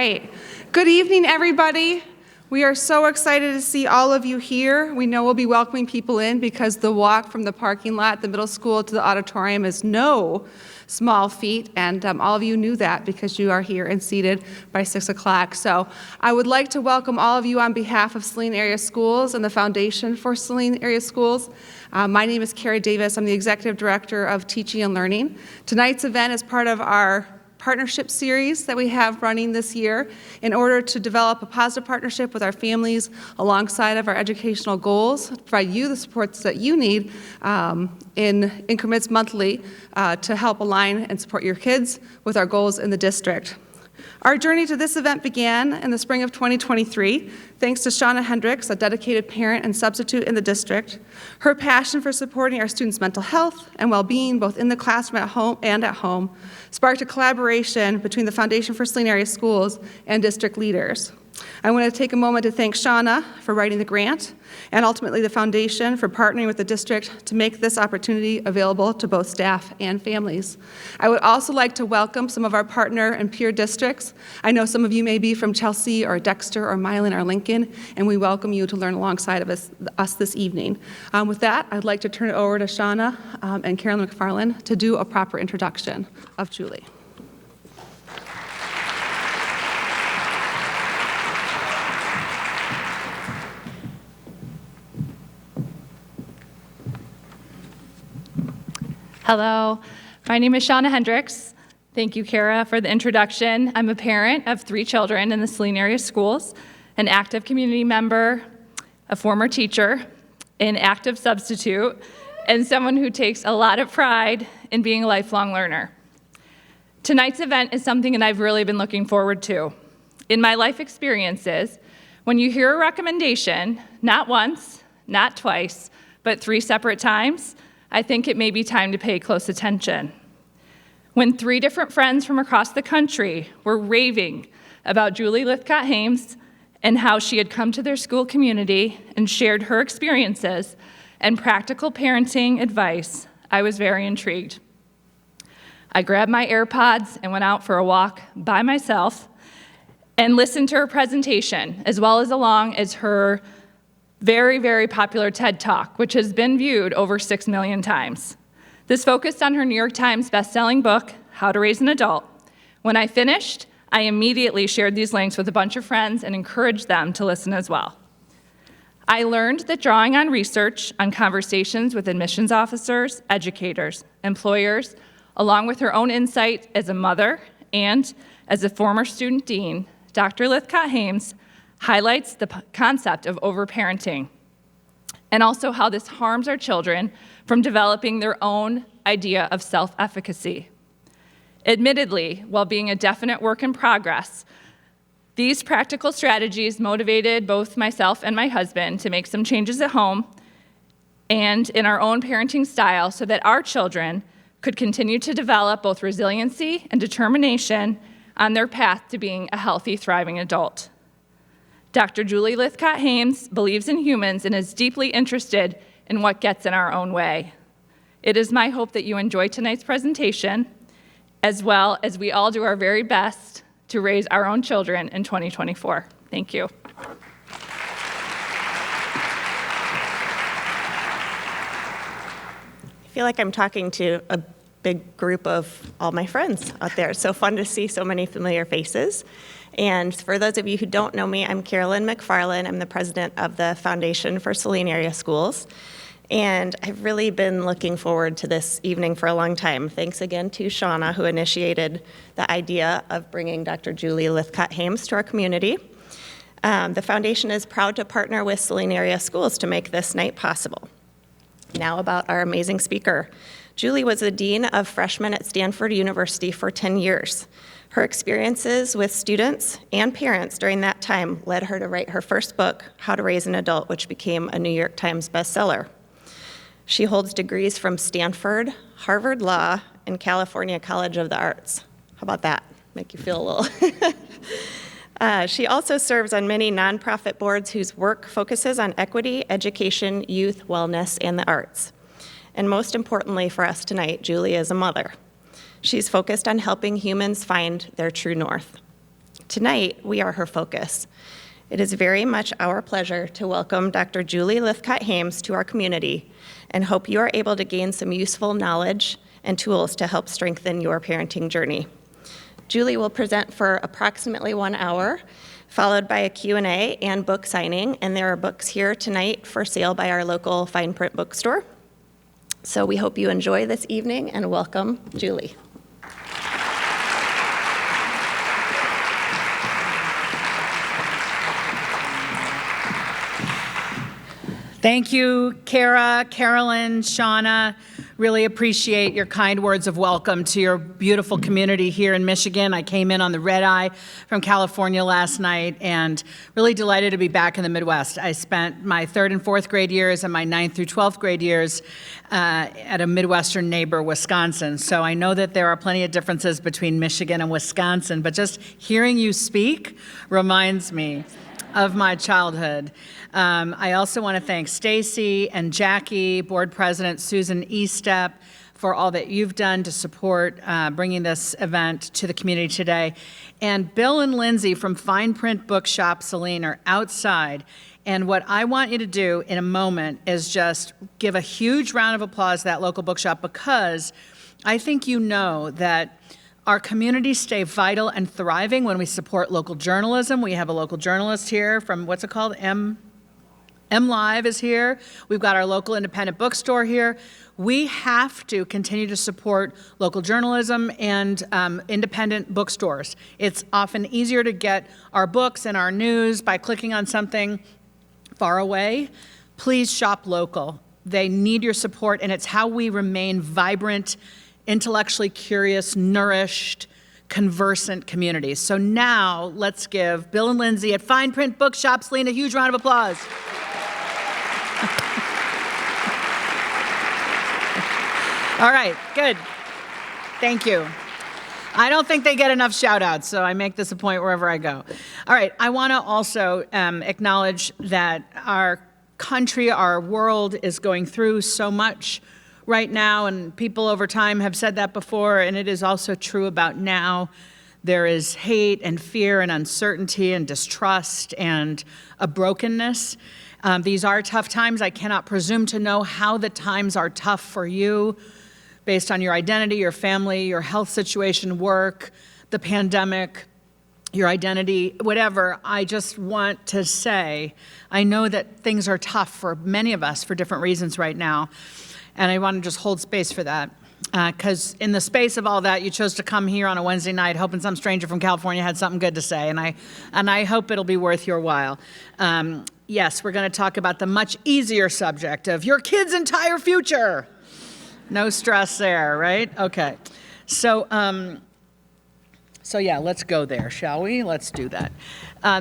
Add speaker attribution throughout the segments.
Speaker 1: right. Good evening, everybody. We are so excited to see all of you here. We know we'll be welcoming people in because the walk from the parking lot at the middle school to the auditorium is no small feat, and all of you knew that because you are here and seated by 6 o'clock. So I would like to welcome all of you on behalf of Saline Area Schools and the Foundation for Saline Area Schools. My name is Carrie Davis. I'm the Executive Director of Teaching and Learning. Tonight's event is part of our partnership series that we have running this year in order to develop a positive partnership with our families alongside of our educational goals, to provide you the supports that you need in increments monthly to help align and support your kids with our goals in the district. Our journey to this event began in the spring of 2023, thanks to Shauna Hendricks, a dedicated parent and substitute in the district. Her passion for supporting our students' mental health and well-being, both in the classroom at home, sparked a collaboration between the Foundation for Saline Area Schools and district leaders. I want to take a moment to thank Shauna for writing the grant and ultimately the foundation for partnering with the district to make this opportunity available to both staff and families. I would also like to welcome some of our partner and peer districts. I know some of you may be from Chelsea or Dexter or Milan or Lincoln, and we welcome you to learn alongside of us this evening. With that, I'd like to turn it over to Shauna and Carolyn McFarland to do a proper introduction of Julie.
Speaker 2: Hello, my name is Shauna Hendricks. Thank you, Kara, for the introduction. I'm a parent of 3 children in the Saline Area Schools, an active community member, a former teacher, an active substitute, and someone who takes a lot of pride in being a lifelong learner. Tonight's event is something that I've really been looking forward to. In my life experiences, when you hear a recommendation, not once, not twice, but 3 separate times, I think it may be time to pay close attention. When 3 different friends from across the country were raving about Julie Lithcott-Hames and how she had come to their school community and shared her experiences and practical parenting advice, I was very intrigued. I grabbed my AirPods and went out for a walk by myself and listened to her presentation, as well as along as her very, very popular TED Talk, which has been viewed over 6 million times. This focused on her New York Times best-selling book, How to Raise an Adult. When I finished, I immediately shared these links with a bunch of friends and encouraged them to listen as well. I learned that drawing on research, on conversations with admissions officers, educators, employers, along with her own insight as a mother and as a former student dean, Dr. Lithcott-Hames highlights the concept of overparenting and also how this harms our children from developing their own idea of self-efficacy. Admittedly, while being a definite work in progress, these practical strategies motivated both myself and my husband to make some changes at home and in our own parenting style so that our children could continue to develop both resiliency and determination on their path to being a healthy, thriving adult. Dr. Julie Lithcott-Hames believes in humans and is deeply interested in what gets in our own way. It is my hope that you enjoy tonight's presentation, as well as we all do our very best to raise our own children in 2024. Thank you.
Speaker 3: I feel like I'm talking to a big group of all my friends out there. So fun to see so many familiar faces. And for those of you who don't know me, I'm Carolyn McFarland. I'm the president of the Foundation for Saline Area Schools. And I've really been looking forward to this evening for a long time. Thanks again to Shauna, who initiated the idea of bringing Dr. Julie Lithcott-Hames to our community. The foundation is proud to partner with Saline Area Schools to make this night possible. Now about our amazing speaker. Julie was the dean of freshmen at Stanford University for 10 years. Her experiences with students and parents during that time led her to write her first book, How to Raise an Adult, which became a New York Times bestseller. She holds degrees from Stanford, Harvard Law, and California College of the Arts. How about that? Make you feel a little. She also serves on many nonprofit boards whose work focuses on equity, education, youth, wellness, and the arts. And most importantly for us tonight, Julie is a mother. She's focused on helping humans find their true north. Tonight, we are her focus. It is very much our pleasure to welcome Dr. Julie Lithcott-Hames to our community and hope you are able to gain some useful knowledge and tools to help strengthen your parenting journey. Julie will present for approximately 1 hour, followed by a Q&A and book signing, and there are books here tonight for sale by our local fine print bookstore. So we hope you enjoy this evening, and welcome, Julie.
Speaker 4: Thank you, Kara, Carolyn, Shauna. Really appreciate your kind words of welcome to your beautiful community here in Michigan. I came in on the red eye from California last night and really delighted to be back in the Midwest. I spent my 3rd and 4th grade years and my 9th through 12th grade years at a Midwestern neighbor, Wisconsin. So I know that there are plenty of differences between Michigan and Wisconsin, but just hearing you speak reminds me of my childhood. I also want to thank Stacy and Jackie, Board President Susan Estep, for all that you've done to support bringing this event to the community today. And Bill and Lindsay from Fine Print Bookshop Saline are outside. And what I want you to do in a moment is just give a huge round of applause to that local bookshop, because I think you know that our communities stay vital and thriving when we support local journalism. We have a local journalist here from, what's it called? M Live is here. We've got our local independent bookstore here. We have to continue to support local journalism and independent bookstores. It's often easier to get our books and our news by clicking on something far away. Please shop local. They need your support, and it's how we remain vibrant, intellectually curious, nourished, conversant communities. So now let's give Bill and Lindsay at Fine Print Bookshop Saline a huge round of applause. All right, good. Thank you. I don't think they get enough shout outs, so I make this a point wherever I go. All right, I want to also acknowledge that our country, our world is going through so much right now, and people over time have said that before, and it is also true about now. There is hate and fear and uncertainty and distrust and a brokenness. These are tough times. I cannot presume to know how the times are tough for you based on your identity, your family, your health situation, work, the pandemic, your identity, whatever. I just want to say, I know that things are tough for many of us for different reasons right now. And I want to just hold space for that, because in the space of all that, you chose to come here on a Wednesday night hoping some stranger from California had something good to say, and I hope it'll be worth your while. Yes, we're going to talk about the much easier subject of your kid's entire future. No stress there, right? Okay. So yeah, let's go there, shall we? Let's do that.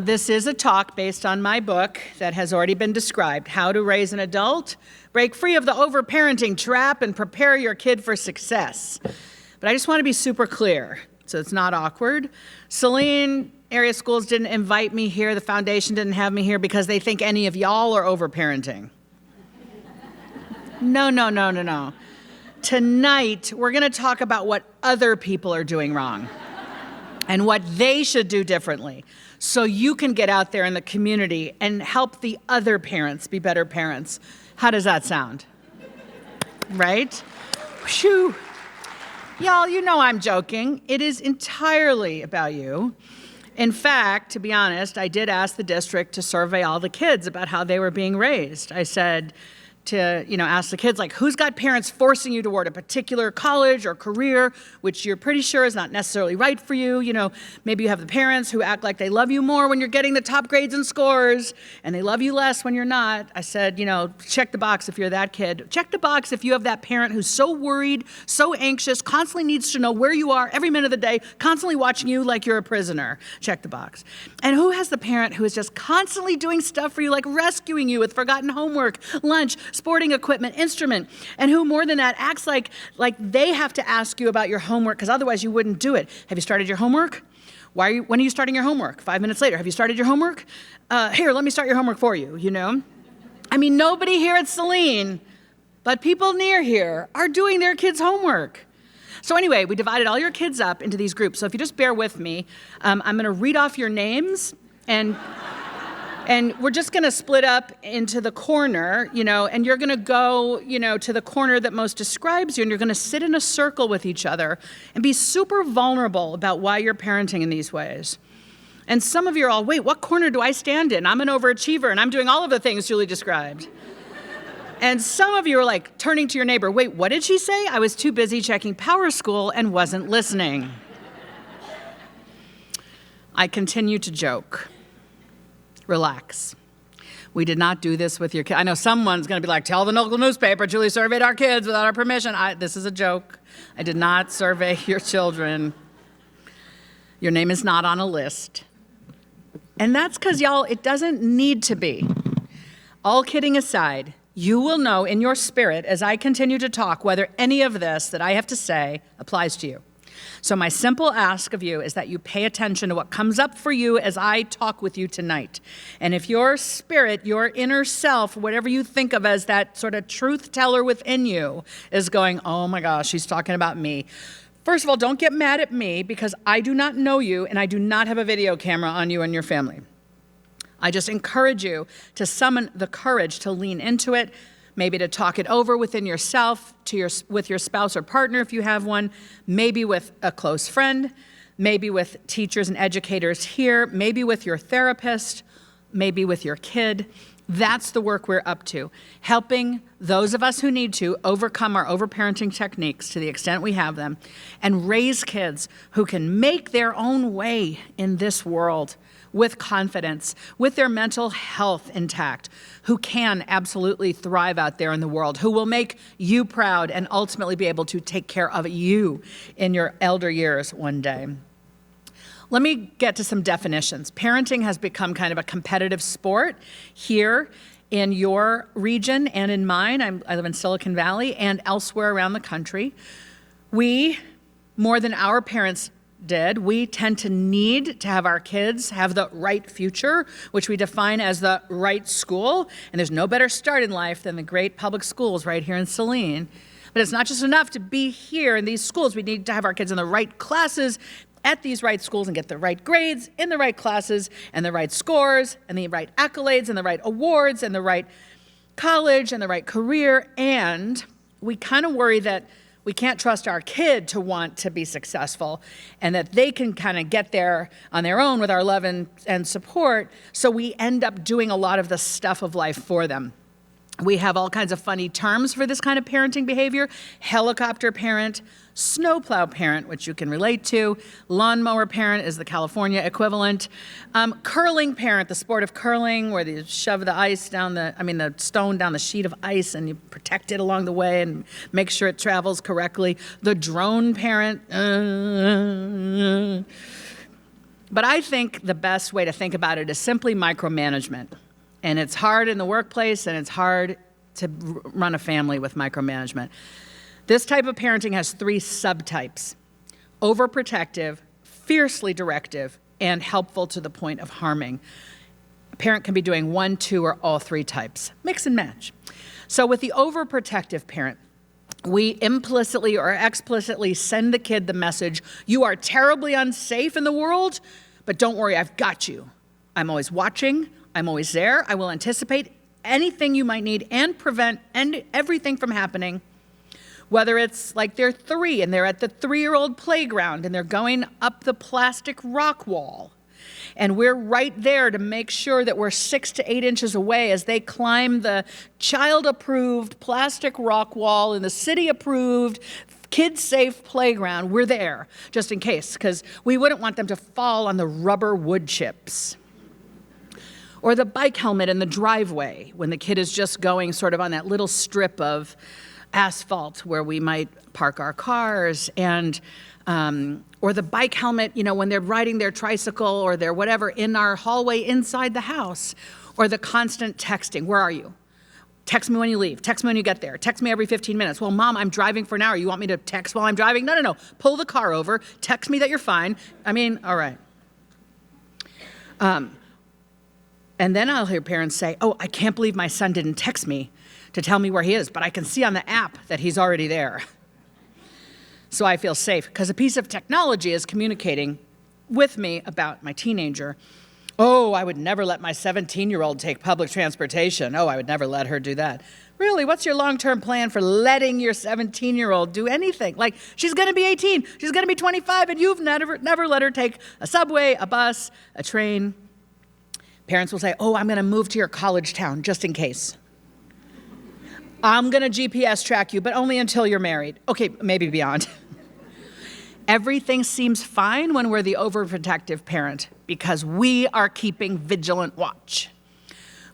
Speaker 4: This is a talk based on my book that has already been described, How to Raise an Adult, Break Free of the Overparenting Trap, and Prepare Your Kid for Success. But I just want to be super clear, so it's not awkward. Saline area schools didn't invite me here, the foundation didn't have me here because they think any of y'all are overparenting. No. Tonight, we're going to talk about what other people are doing wrong and what they should do differently, so you can get out there in the community and help the other parents be better parents. How does that sound? Right? Whew. Y'all, you know I'm joking. It is entirely about you. In fact, to be honest, I did ask the district to survey all the kids about how they were being raised. I said to, ask the kids, like, who's got parents forcing you toward a particular college or career, which you're pretty sure is not necessarily right for you. Maybe you have the parents who act like they love you more when you're getting the top grades and scores, and they love you less when you're not. I said, check the box if you're that kid. Check the box if you have that parent who's so worried, so anxious, constantly needs to know where you are every minute of the day, constantly watching you like you're a prisoner. Check the box. And who has the parent who is just constantly doing stuff for you, like rescuing you with forgotten homework, lunch, sporting equipment, instrument, and who more than that acts like they have to ask you about your homework because otherwise you wouldn't do it. Have you started your homework? When are you starting your homework? 5 minutes later. Have you started your homework? Here, let me start your homework for you, I mean, nobody here at Saline, but people near here are doing their kids' homework. So anyway, we divided all your kids up into these groups. So if you just bear with me, I'm going to read off your names, and we're just going to split up into the corner, and you're going to go, to the corner that most describes you, and you're going to sit in a circle with each other and be super vulnerable about why you're parenting in these ways. And some of you are all, wait, what corner do I stand in? I'm an overachiever, and I'm doing all of the things Julie described. And some of you are like turning to your neighbor, wait, what did she say? I was too busy checking Power School and wasn't listening. I continue to joke. Relax. We did not do this with your kids. I know someone's going to be like, tell the local newspaper, Julie surveyed our kids without our permission. This is a joke. I did not survey your children. Your name is not on a list. And that's because, y'all, it doesn't need to be. All kidding aside, you will know in your spirit as I continue to talk whether any of this that I have to say applies to you. So my simple ask of you is that you pay attention to what comes up for you as I talk with you tonight. And if your spirit, your inner self, whatever you think of as that sort of truth teller within you is going, oh my gosh, she's talking about me. First of all, don't get mad at me because I do not know you and I do not have a video camera on you and your family. I just encourage you to summon the courage to lean into it, maybe to talk it over within yourself, with your spouse or partner if you have one, maybe with a close friend, maybe with teachers and educators here, maybe with your therapist, maybe with your kid. That's the work we're up to, helping those of us who need to overcome our overparenting techniques to the extent we have them and raise kids who can make their own way in this world with confidence, with their mental health intact, who can absolutely thrive out there in the world, who will make you proud and ultimately be able to take care of you in your elder years one day. Let me get to some definitions. Parenting has become kind of a competitive sport here in your region and in mine. I live in Silicon Valley and elsewhere around the country. We, more than our parents did, we tend to need to have our kids have the right future, which we define as the right school. And there's no better start in life than the great public schools right here in Saline. But it's not just enough to be here in these schools. We need to have our kids in the right classes at these right schools and get the right grades in the right classes and the right scores and the right accolades and the right awards and the right college and the right career. And we kind of worry that we can't trust our kid to want to be successful and that they can kind of get there on their own with our love and support. So we end up doing a lot of the stuff of life for them. We have all kinds of funny terms for this kind of parenting behavior: helicopter parent, snowplow parent, which you can relate to, lawnmower parent is the California equivalent, curling parent, the sport of curling, where you shove the stone down the sheet of ice and you protect it along the way and make sure it travels correctly, the drone parent. But I think the best way to think about it is simply micromanagement. And it's hard in the workplace, and it's hard to run a family with micromanagement. This type of parenting has three subtypes: overprotective, fiercely directive, and helpful to the point of harming. A parent can be doing one, two, or all three types. Mix and match. So with the overprotective parent, we implicitly or explicitly send the kid the message, you are terribly unsafe in the world, but don't worry, I've got you. I'm always watching. I'm always there. I will anticipate anything you might need and prevent everything from happening. Whether it's like they're 3 and they're at the 3-year-old playground and they're going up the plastic rock wall. And we're right there to make sure that we're 6 to 8 inches away as they climb the child-approved plastic rock wall in the city-approved kid-safe playground. We're there just in case, because we wouldn't want them to fall on the rubber wood chips. Or the bike helmet in the driveway when the kid is just going sort of on that little strip of asphalt where we might park our cars, and or the bike helmet, when they're riding their tricycle or their whatever in our hallway inside the house, or the constant texting. Where are you? Text me when you leave. Text me when you get there. Text me every 15 minutes. Well, Mom, I'm driving for an hour. You want me to text while I'm driving? No. Pull the car over. Text me that you're fine. All right. And then I'll hear parents say, oh, I can't believe my son didn't text me to tell me where he is, but I can see on the app that he's already there. so I feel safe, because a piece of technology is communicating with me about my teenager. Oh, I would never let my 17-year-old take public transportation. Oh, I would never let her do that. Really, what's your long-term plan for letting your 17-year-old do anything? Like, she's going to be 18, she's going to be 25, and you've never let her take a subway, a bus, a train. Parents will say, oh, I'm going to move to your college town just in case. I'm going to GPS track you, but only until you're married. Okay, maybe beyond. Everything seems fine when we're the overprotective parent because we are keeping vigilant watch.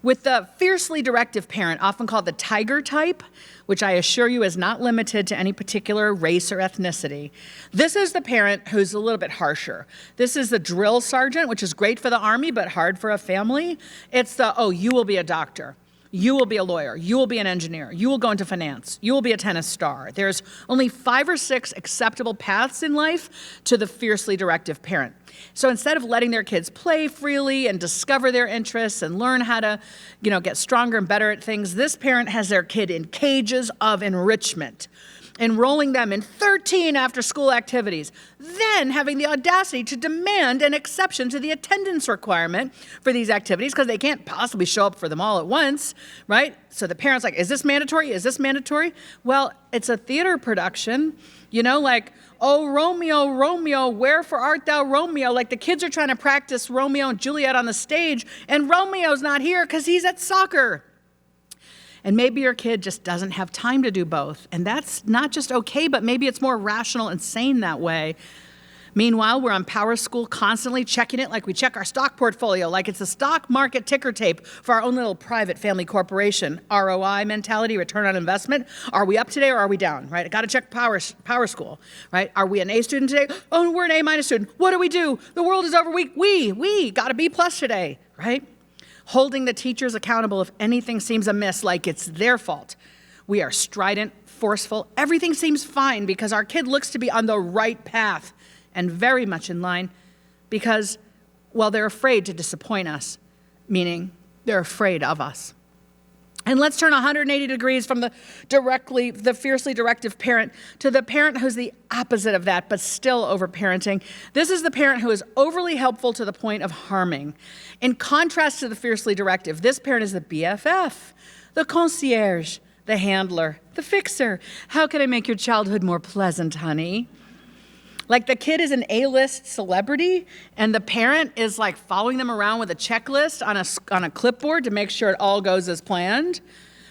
Speaker 4: With the fiercely directive parent, often called the tiger type, which I assure you is not limited to any particular race or ethnicity, this is the parent who's a little bit harsher. This is the drill sergeant, which is great for the Army, but hard for a family. It's the, oh, you will be a doctor. You will be a lawyer. You will be an engineer. You will go into finance. You will be a tennis star. There's only 5 or 6 acceptable paths in life to the fiercely directive parent. So instead of letting their kids play freely and discover their interests and learn how to, get stronger and better at things, this parent has their kid in cages of enrichment, enrolling them in 13 after-school activities, then having the audacity to demand an exception to the attendance requirement for these activities because they can't possibly show up for them all at once, right? So the parent's like, is this mandatory? Is this mandatory? Well, it's a theater production, like, oh, Romeo, Romeo, wherefore art thou, Romeo? Like the kids are trying to practice Romeo and Juliet on the stage, and Romeo's not here because he's at soccer. And maybe your kid just doesn't have time to do both. And that's not just okay, but maybe it's more rational and sane that way. Meanwhile, we're on Power School constantly checking it like we check our stock portfolio, like it's a stock market ticker tape for our own little private family corporation. ROI mentality, return on investment. Are we up today or are we down, right? I got to check Power School, right? Are we an A student today? Oh, we're an A- student. What do we do? The world is over. We got a B+ today, right? Holding the teachers accountable if anything seems amiss, like it's their fault. We are strident, forceful. Everything seems fine because our kid looks to be on the right path and very much in line because, well, they're afraid to disappoint us, meaning they're afraid of us. And let's turn 180 degrees from the fiercely directive parent to the parent who's the opposite of that, but still overparenting. This is the parent who is overly helpful to the point of harming. In contrast to the fiercely directive, this parent is the BFF, the concierge, the handler, the fixer. How can I make your childhood more pleasant, honey? Like the kid is an A-list celebrity and the parent is like following them around with a checklist on a clipboard to make sure it all goes as planned.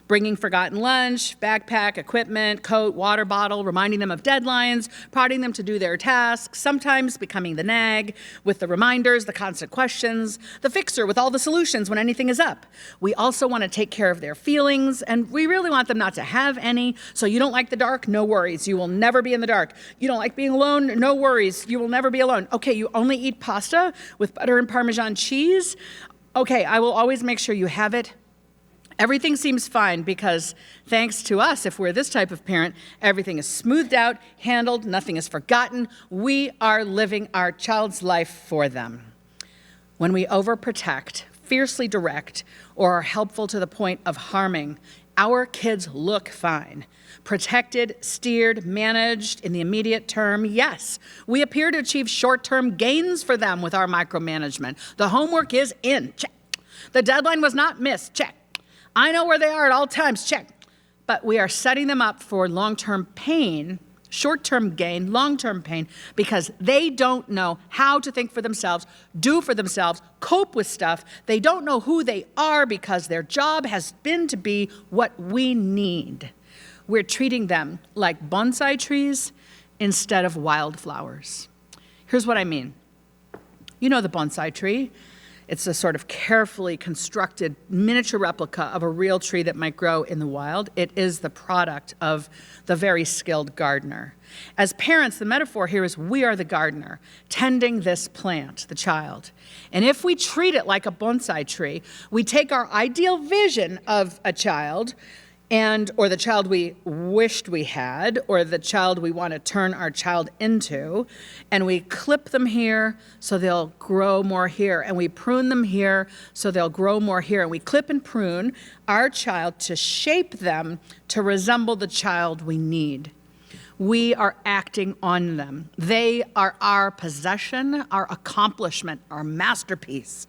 Speaker 4: Bringing forgotten lunch, backpack, equipment, coat, water bottle, reminding them of deadlines, prodding them to do their tasks, sometimes becoming the nag with the reminders, the constant questions, the fixer with all the solutions when anything is up. We also want to take care of their feelings, and we really want them not to have any. So you don't like the dark? No worries. You will never be in the dark. You don't like being alone? No worries. You will never be alone. Okay, you only eat pasta with butter and Parmesan cheese? Okay, I will always make sure you have it. Everything seems fine because thanks to us, if we're this type of parent, everything is smoothed out, handled, nothing is forgotten. We are living our child's life for them. When we overprotect, fiercely direct, or are helpful to the point of harming, our kids look fine. Protected, steered, managed in the immediate term, yes. We appear to achieve short-term gains for them with our micromanagement. The homework is in, check. The deadline was not missed, check. I know where they are at all times, check. But we are setting them up for long-term pain, short-term gain, long-term pain, because they don't know how to think for themselves, do for themselves, cope with stuff. They don't know who they are because their job has been to be what we need. We're treating them like bonsai trees instead of wildflowers. Here's what I mean. You know the bonsai tree. It's a sort of carefully constructed miniature replica of a real tree that might grow in the wild. It is the product of the very skilled gardener. As parents, the metaphor here is we are the gardener, tending this plant, the child. And if we treat it like a bonsai tree, we take our ideal vision of a child or the child we wished we had, or the child we want to turn our child into, and we clip them here so they'll grow more here, and we prune them here so they'll grow more here, and we clip and prune our child to shape them to resemble the child we need. We are acting on them. They are our possession, our accomplishment, our masterpiece.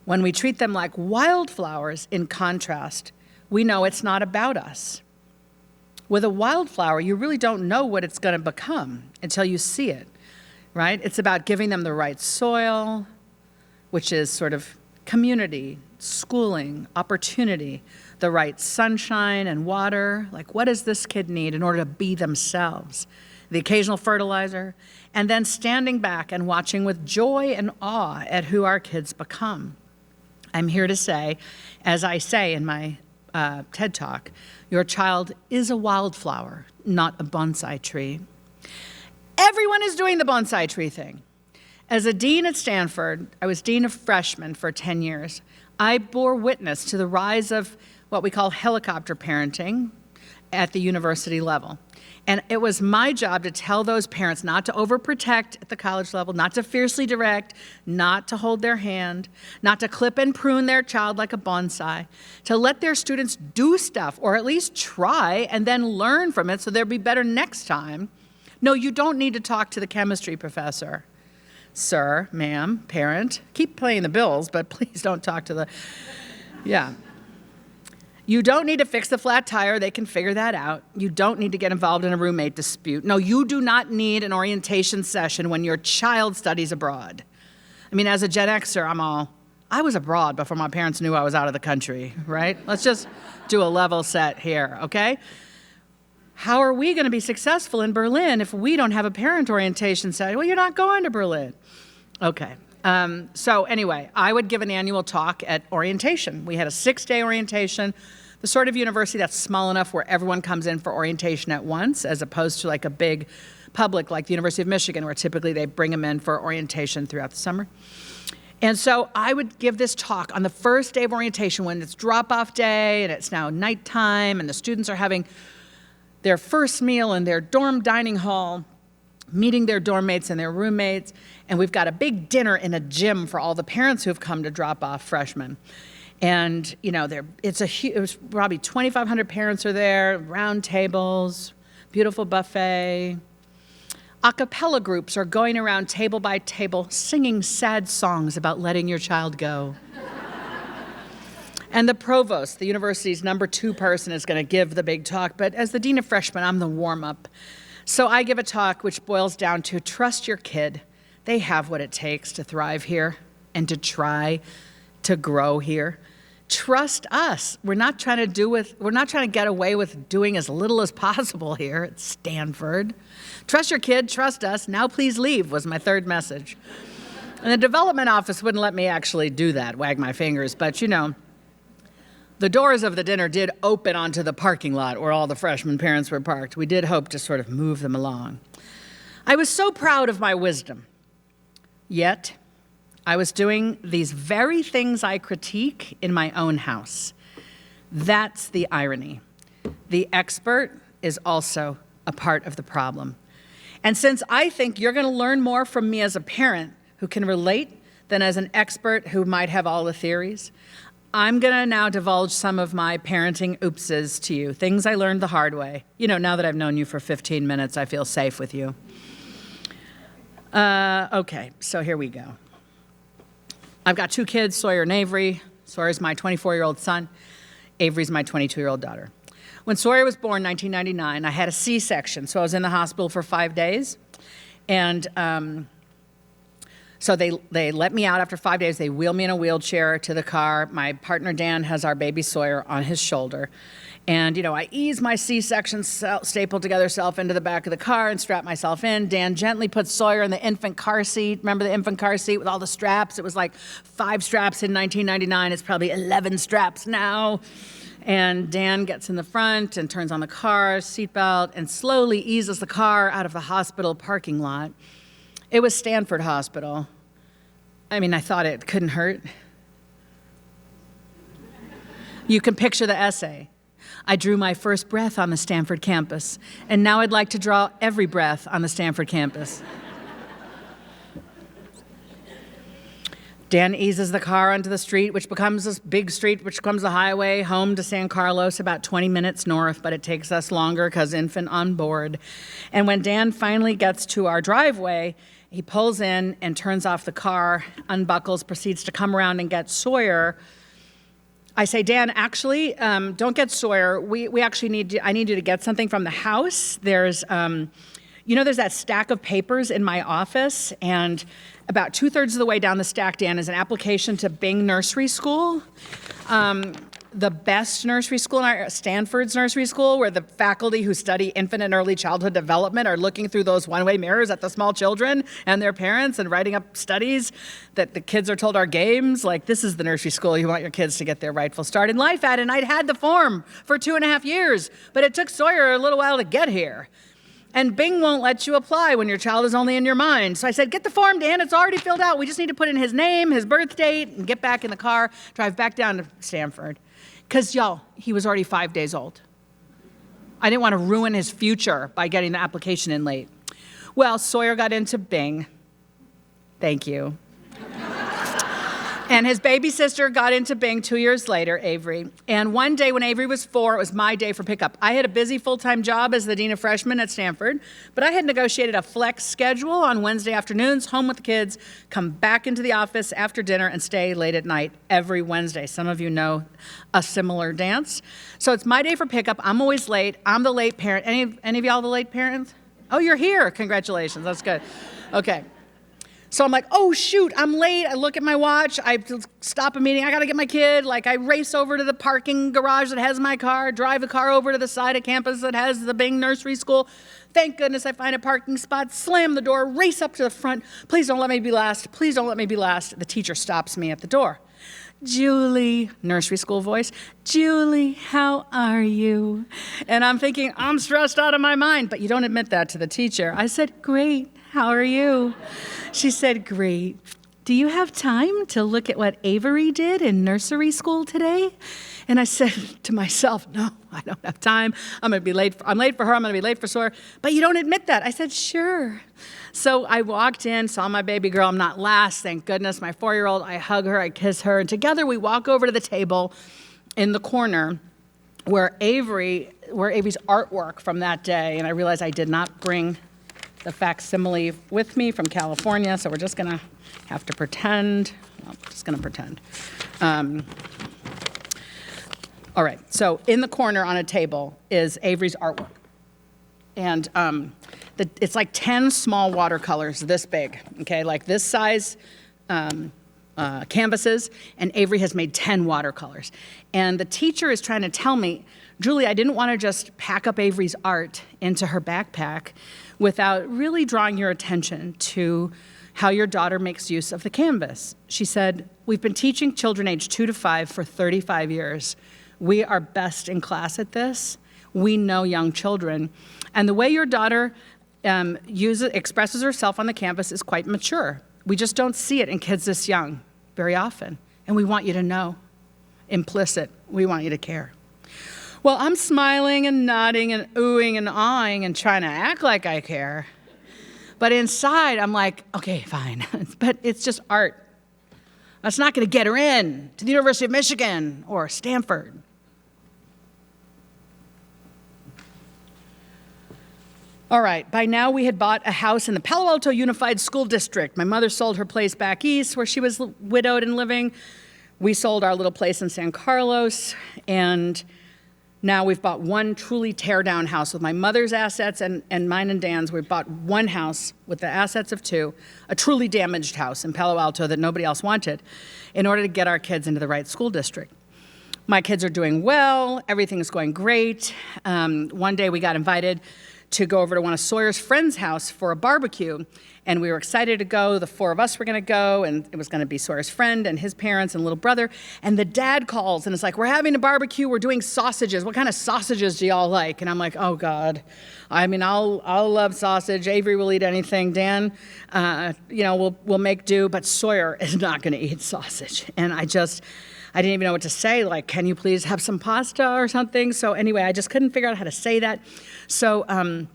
Speaker 4: When we treat them like wildflowers, in contrast, we know it's not about us. With a wildflower, you really don't know what it's going to become until you see it, right? It's about giving them the right soil, which is sort of community, schooling, opportunity, the right sunshine and water. Like, what does this kid need in order to be themselves? The occasional fertilizer, and then standing back and watching with joy and awe at who our kids become. I'm here to say, as I say in my TED Talk, your child is a wildflower, not a bonsai tree. Everyone is doing the bonsai tree thing. As a dean at Stanford, I was dean of freshmen for 10 years. I bore witness to the rise of what we call helicopter parenting at the university level. And it was my job to tell those parents not to overprotect at the college level, not to fiercely direct, not to hold their hand, not to clip and prune their child like a bonsai, to let their students do stuff, or at least try, and then learn from it so they'll be better next time. No, you don't need to talk to the chemistry professor. Sir, ma'am, parent, keep paying the bills, but please don't talk to the, yeah. You don't need to fix the flat tire. They can figure that out. You don't need to get involved in a roommate dispute. No, you do not need an orientation session when your child studies abroad. I mean, as a Gen Xer, I was abroad before my parents knew I was out of the country, right? Let's just do a level set here, okay? How are we going to be successful in Berlin if we don't have a parent orientation session? Well, you're not going to Berlin. Okay. So anyway, I would give an annual talk at orientation. We had a 6-day orientation, the sort of university that's small enough where everyone comes in for orientation at once, as opposed to like a big public like the University of Michigan, where typically they bring them in for orientation throughout the summer. And so I would give this talk on the first day of orientation when it's drop-off day and it's now nighttime and the students are having their first meal in their dorm dining hall, meeting their dorm mates and their roommates, and we've got a big dinner in a gym for all the parents who've come to drop off freshmen. And, you know, it was probably 2,500 parents are there, round tables, beautiful buffet. A cappella groups are going around table by table singing sad songs about letting your child go. And the provost, the university's number 2 person, is going to give the big talk, but as the dean of freshmen, I'm the warm-up. So I give a talk which boils down to trust your kid. They have what it takes to thrive here and to try to grow here. Trust us. We're not trying to get away with doing as little as possible here at Stanford. Trust your kid, trust us. Now please leave was my 3rd message. And the development office wouldn't let me actually do that, wag my fingers, but you know, the doors of the dinner did open onto the parking lot where all the freshman parents were parked. We did hope to sort of move them along. I was so proud of my wisdom. Yet, I was doing these very things I critique in my own house. That's the irony. The expert is also a part of the problem. And since I think you're going to learn more from me as a parent who can relate than as an expert who might have all the theories, I'm going to now divulge some of my parenting oopses to you, things I learned the hard way. You know, now that I've known you for 15 minutes, I feel safe with you. Okay, so here we go. I've got 2 kids, Sawyer and Avery. Sawyer's my 24-year-old son. Avery's my 22-year-old daughter. When Sawyer was born in 1999, I had a C-section, so I was in the hospital for 5 days. And so they let me out after 5 days. They wheeled me in a wheelchair to the car. My partner, Dan, has our baby Sawyer on his shoulder. And, you know, I ease my C-section stapled together self into the back of the car and strap myself in. Dan gently puts Sawyer in the infant car seat. Remember the infant car seat with all the straps? It was like 5 straps in 1999. It's probably 11 straps now. And Dan gets in the front and turns on the car seatbelt and slowly eases the car out of the hospital parking lot. It was Stanford Hospital. I mean, I thought it couldn't hurt. You can picture the essay. I drew my first breath on the Stanford campus, and now I'd like to draw every breath on the Stanford campus. Dan eases the car onto the street, which becomes this big street, which becomes a highway home to San Carlos, about 20 minutes north, but it takes us longer because infant on board. And when Dan finally gets to our driveway, he pulls in and turns off the car, unbuckles, proceeds to come around and get Sawyer. I say, Dan, actually, don't get Sawyer. We actually I need you to get something from the house. There's that stack of papers in my office, and about 2/3 of the way down the stack, Dan, is an application to Bing Nursery School, the best nursery school, Stanford's nursery school, where the faculty who study infant and early childhood development are looking through those one-way mirrors at the small children and their parents and writing up studies that the kids are told are games. Like, this is the nursery school you want your kids to get their rightful start in life at, and I'd had the form for 2.5 years, but it took Sawyer a little while to get here. And Bing won't let you apply when your child is only in your mind. So I said, get the form, Dan. It's already filled out. We just need to put in his name, his birth date, and get back in the car, drive back down to Stanford. Because, y'all, he was already 5 days old. I didn't want to ruin his future by getting the application in late. Well, Sawyer got into Bing. Thank you. And his baby sister got into Bing 2 years later, Avery. And one day when Avery was 4, it was my day for pickup. I had a busy full-time job as the dean of freshmen at Stanford, but I had negotiated a flex schedule on Wednesday afternoons, home with the kids, come back into the office after dinner, and stay late at night every Wednesday. Some of you know a similar dance. So it's my day for pickup. I'm always late. I'm the late parent. Any of y'all the late parents? Oh, you're here. Congratulations. That's good. Okay. So I'm like, oh, shoot, I'm late. I look at my watch. I stop a meeting. I got to get my kid. Like, I race over to the parking garage that has my car, drive the car over to the side of campus that has the Bing Nursery School. Thank goodness I find a parking spot, slam the door, race up to the front. Please don't let me be last. Please don't let me be last. The teacher stops me at the door. Julie, nursery school voice, Julie, how are you? And I'm thinking, I'm stressed out of my mind. But you don't admit that to the teacher. I said, great. How are you? She said, great. Do you have time to look at what Avery did in nursery school today? And I said to myself, no, I don't have time. I'm going to be late. I'm late for her. I'm going to be late for Sawyer. But you don't admit that. I said, sure. So I walked in, saw my baby girl. I'm not last, thank goodness. My 4-year-old, I hug her, I kiss her. And together we walk over to the table in the corner where Avery's artwork from that day. And I realized I did not bring the facsimile with me from California, so we're just gonna have to pretend. Well, I'm just gonna pretend. All right, so in the corner on a table is Avery's artwork. And it's like 10 small watercolors this big, okay, like this size canvases, and Avery has made 10 watercolors. And the teacher is trying to tell me, Julie, I didn't want to just pack up Avery's art into her backpack without really drawing your attention to how your daughter makes use of the canvas. She said, we've been teaching children aged 2 to 5 for 35 years. We are best in class at this. We know young children. And the way your daughter expresses herself on the canvas is quite mature. We just don't see it in kids this young very often. And we want you to know. Implicit, we want you to care. Well, I'm smiling and nodding and oohing and awing and trying to act like I care. But inside, I'm like, okay, fine. But it's just art. That's not going to get her in to the University of Michigan or Stanford. All right, by now we had bought a house in the Palo Alto Unified School District. My mother sold her place back east where she was widowed and living. We sold our little place in San Carlos, and now we've bought one truly tear-down house with my mother's assets and mine and Dan's. We've bought one house with the assets of 2, a truly damaged house in Palo Alto that nobody else wanted, in order to get our kids into the right school district. My kids are doing well. Everything's going great. One day we got invited to go over to one of Sawyer's friends' house for a barbecue. And we were excited to go. The 4 of us were going to go, and it was going to be Sawyer's friend and his parents and little brother. And the dad calls, and it's like, we're having a barbecue. We're doing sausages. What kind of sausages do y'all like? And I'm like, oh, God. I mean, I'll love sausage. Avery will eat anything. Dan, we'll make do. But Sawyer is not going to eat sausage. And I didn't even know what to say. Like, can you please have some pasta or something? So anyway, I just couldn't figure out how to say that. So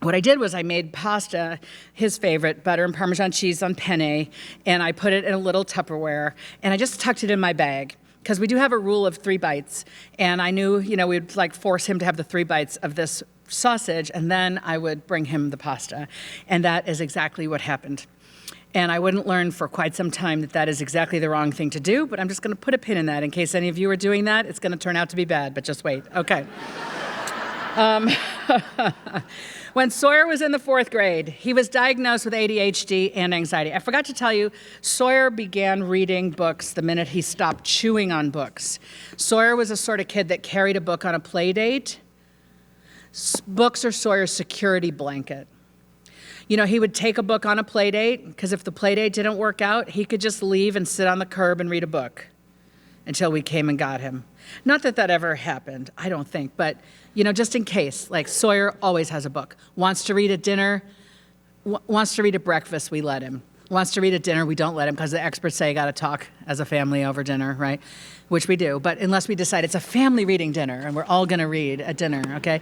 Speaker 4: what I did was I made pasta, his favorite, butter and Parmesan cheese on penne, and I put it in a little Tupperware, and I just tucked it in my bag. Because we do have a rule of 3 bites, and I knew, we'd like force him to have the 3 bites of this sausage, and then I would bring him the pasta. And that is exactly what happened. And I wouldn't learn for quite some time that that is exactly the wrong thing to do, but I'm just going to put a pin in that in case any of you are doing that. It's going to turn out to be bad, but just wait. Okay. When Sawyer was in the 4th grade, he was diagnosed with ADHD and anxiety. I forgot to tell you, Sawyer began reading books the minute he stopped chewing on books. Sawyer was the sort of kid that carried a book on a play date. Books are Sawyer's security blanket. He would take a book on a play date, because if the play date didn't work out, he could just leave and sit on the curb and read a book until we came and got him. Not that that ever happened, I don't think, but, just in case, like Sawyer always has a book. Wants to read at dinner, wants to read at breakfast, we let him. Wants to read at dinner, we don't let him, because the experts say you got to talk as a family over dinner, right? Which we do, but unless we decide it's a family reading dinner and we're all going to read at dinner, okay?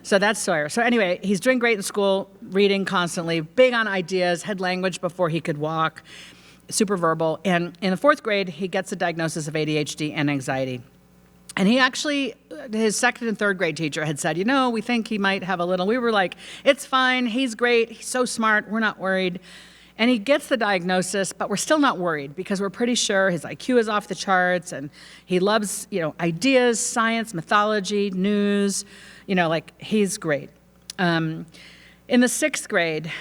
Speaker 4: So that's Sawyer. So anyway, he's doing great in school, reading constantly, big on ideas, had language before he could walk, super verbal. And in the 4th grade, he gets a diagnosis of ADHD and anxiety. And he actually, his 2nd and 3rd grade teacher had said, we think he might have a little. We were like, it's fine, he's great, he's so smart, we're not worried. And he gets the diagnosis, but we're still not worried because we're pretty sure his IQ is off the charts and he loves, ideas, science, mythology, news, he's great. In the 6th grade,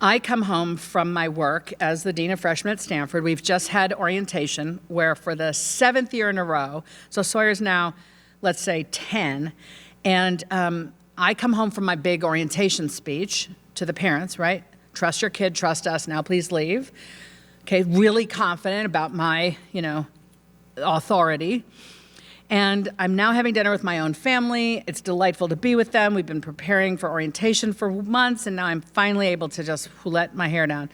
Speaker 4: I come home from my work as the Dean of Freshmen at Stanford. We've just had orientation where for the 7th year in a row, so Sawyer's now, let's say 10, and I come home from my big orientation speech to the parents, right? Trust your kid, trust us, now please leave. Okay, really confident about my, authority. And I'm now having dinner with my own family. It's delightful to be with them. We've been preparing for orientation for months, and now I'm finally able to just let my hair down.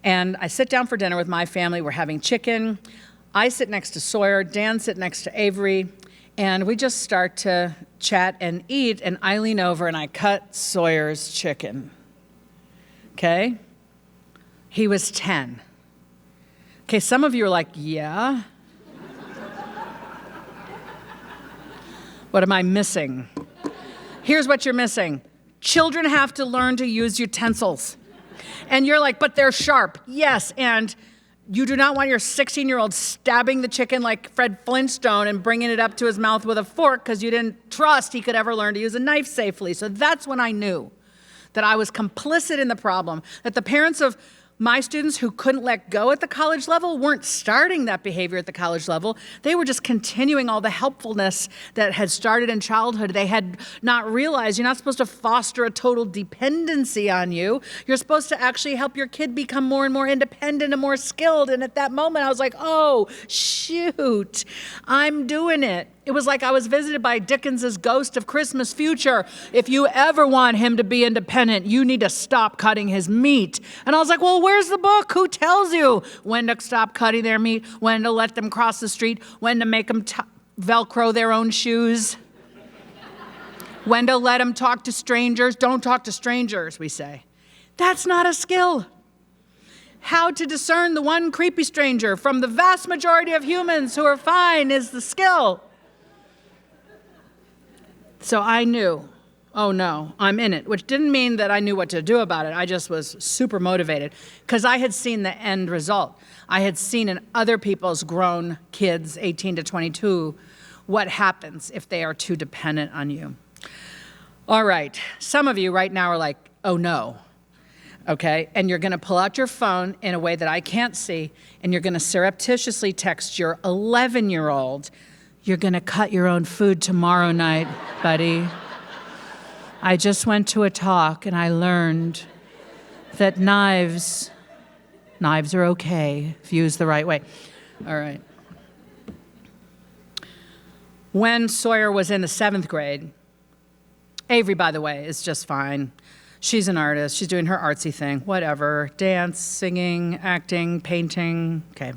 Speaker 4: And I sit down for dinner with my family. We're having chicken. I sit next to Sawyer. Dan sit next to Avery. And we just start to chat and eat, and I lean over and I cut Sawyer's chicken. Okay? He was 10. Okay, some of you are like, yeah? What am I missing? Here's what you're missing. Children have to learn to use utensils. And you're like, but they're sharp. Yes, and you do not want your 16-year-old stabbing the chicken like Fred Flintstone and bringing it up to his mouth with a fork because you didn't trust he could ever learn to use a knife safely. So that's when I knew that I was complicit in the problem, that the parents of my students who couldn't let go at the college level weren't starting that behavior at the college level. They were just continuing all the helpfulness that had started in childhood. They had not realized you're not supposed to foster a total dependency on you. You're supposed to actually help your kid become more and more independent and more skilled. And at that moment, I was like, oh, shoot, I'm doing it. It was like I was visited by Dickens's Ghost of Christmas Future. If you ever want him to be independent, you need to stop cutting his meat. And I was like, well, where's the book? Who tells you when to stop cutting their meat, when to let them cross the street, when to make them Velcro their own shoes, when to let them talk to strangers? Don't talk to strangers, we say. That's not a skill. How to discern the one creepy stranger from the vast majority of humans who are fine is the skill. So I knew, oh no, I'm in it, which didn't mean that I knew what to do about it. I just was super motivated because I had seen the end result. I had seen in other people's grown kids, 18 to 22, what happens if they are too dependent on you. All right, some of you right now are like, oh no, okay? And you're gonna pull out your phone in a way that I can't see, and you're gonna surreptitiously text your 11-year-old, you're gonna cut your own food tomorrow night, buddy. I just went to a talk and I learned that knives are okay if used the right way. All right. When Sawyer was in the 7th grade, Avery, by the way, is just fine. She's an artist. She's doing her artsy thing, whatever. Dance, singing, acting, painting. Okay.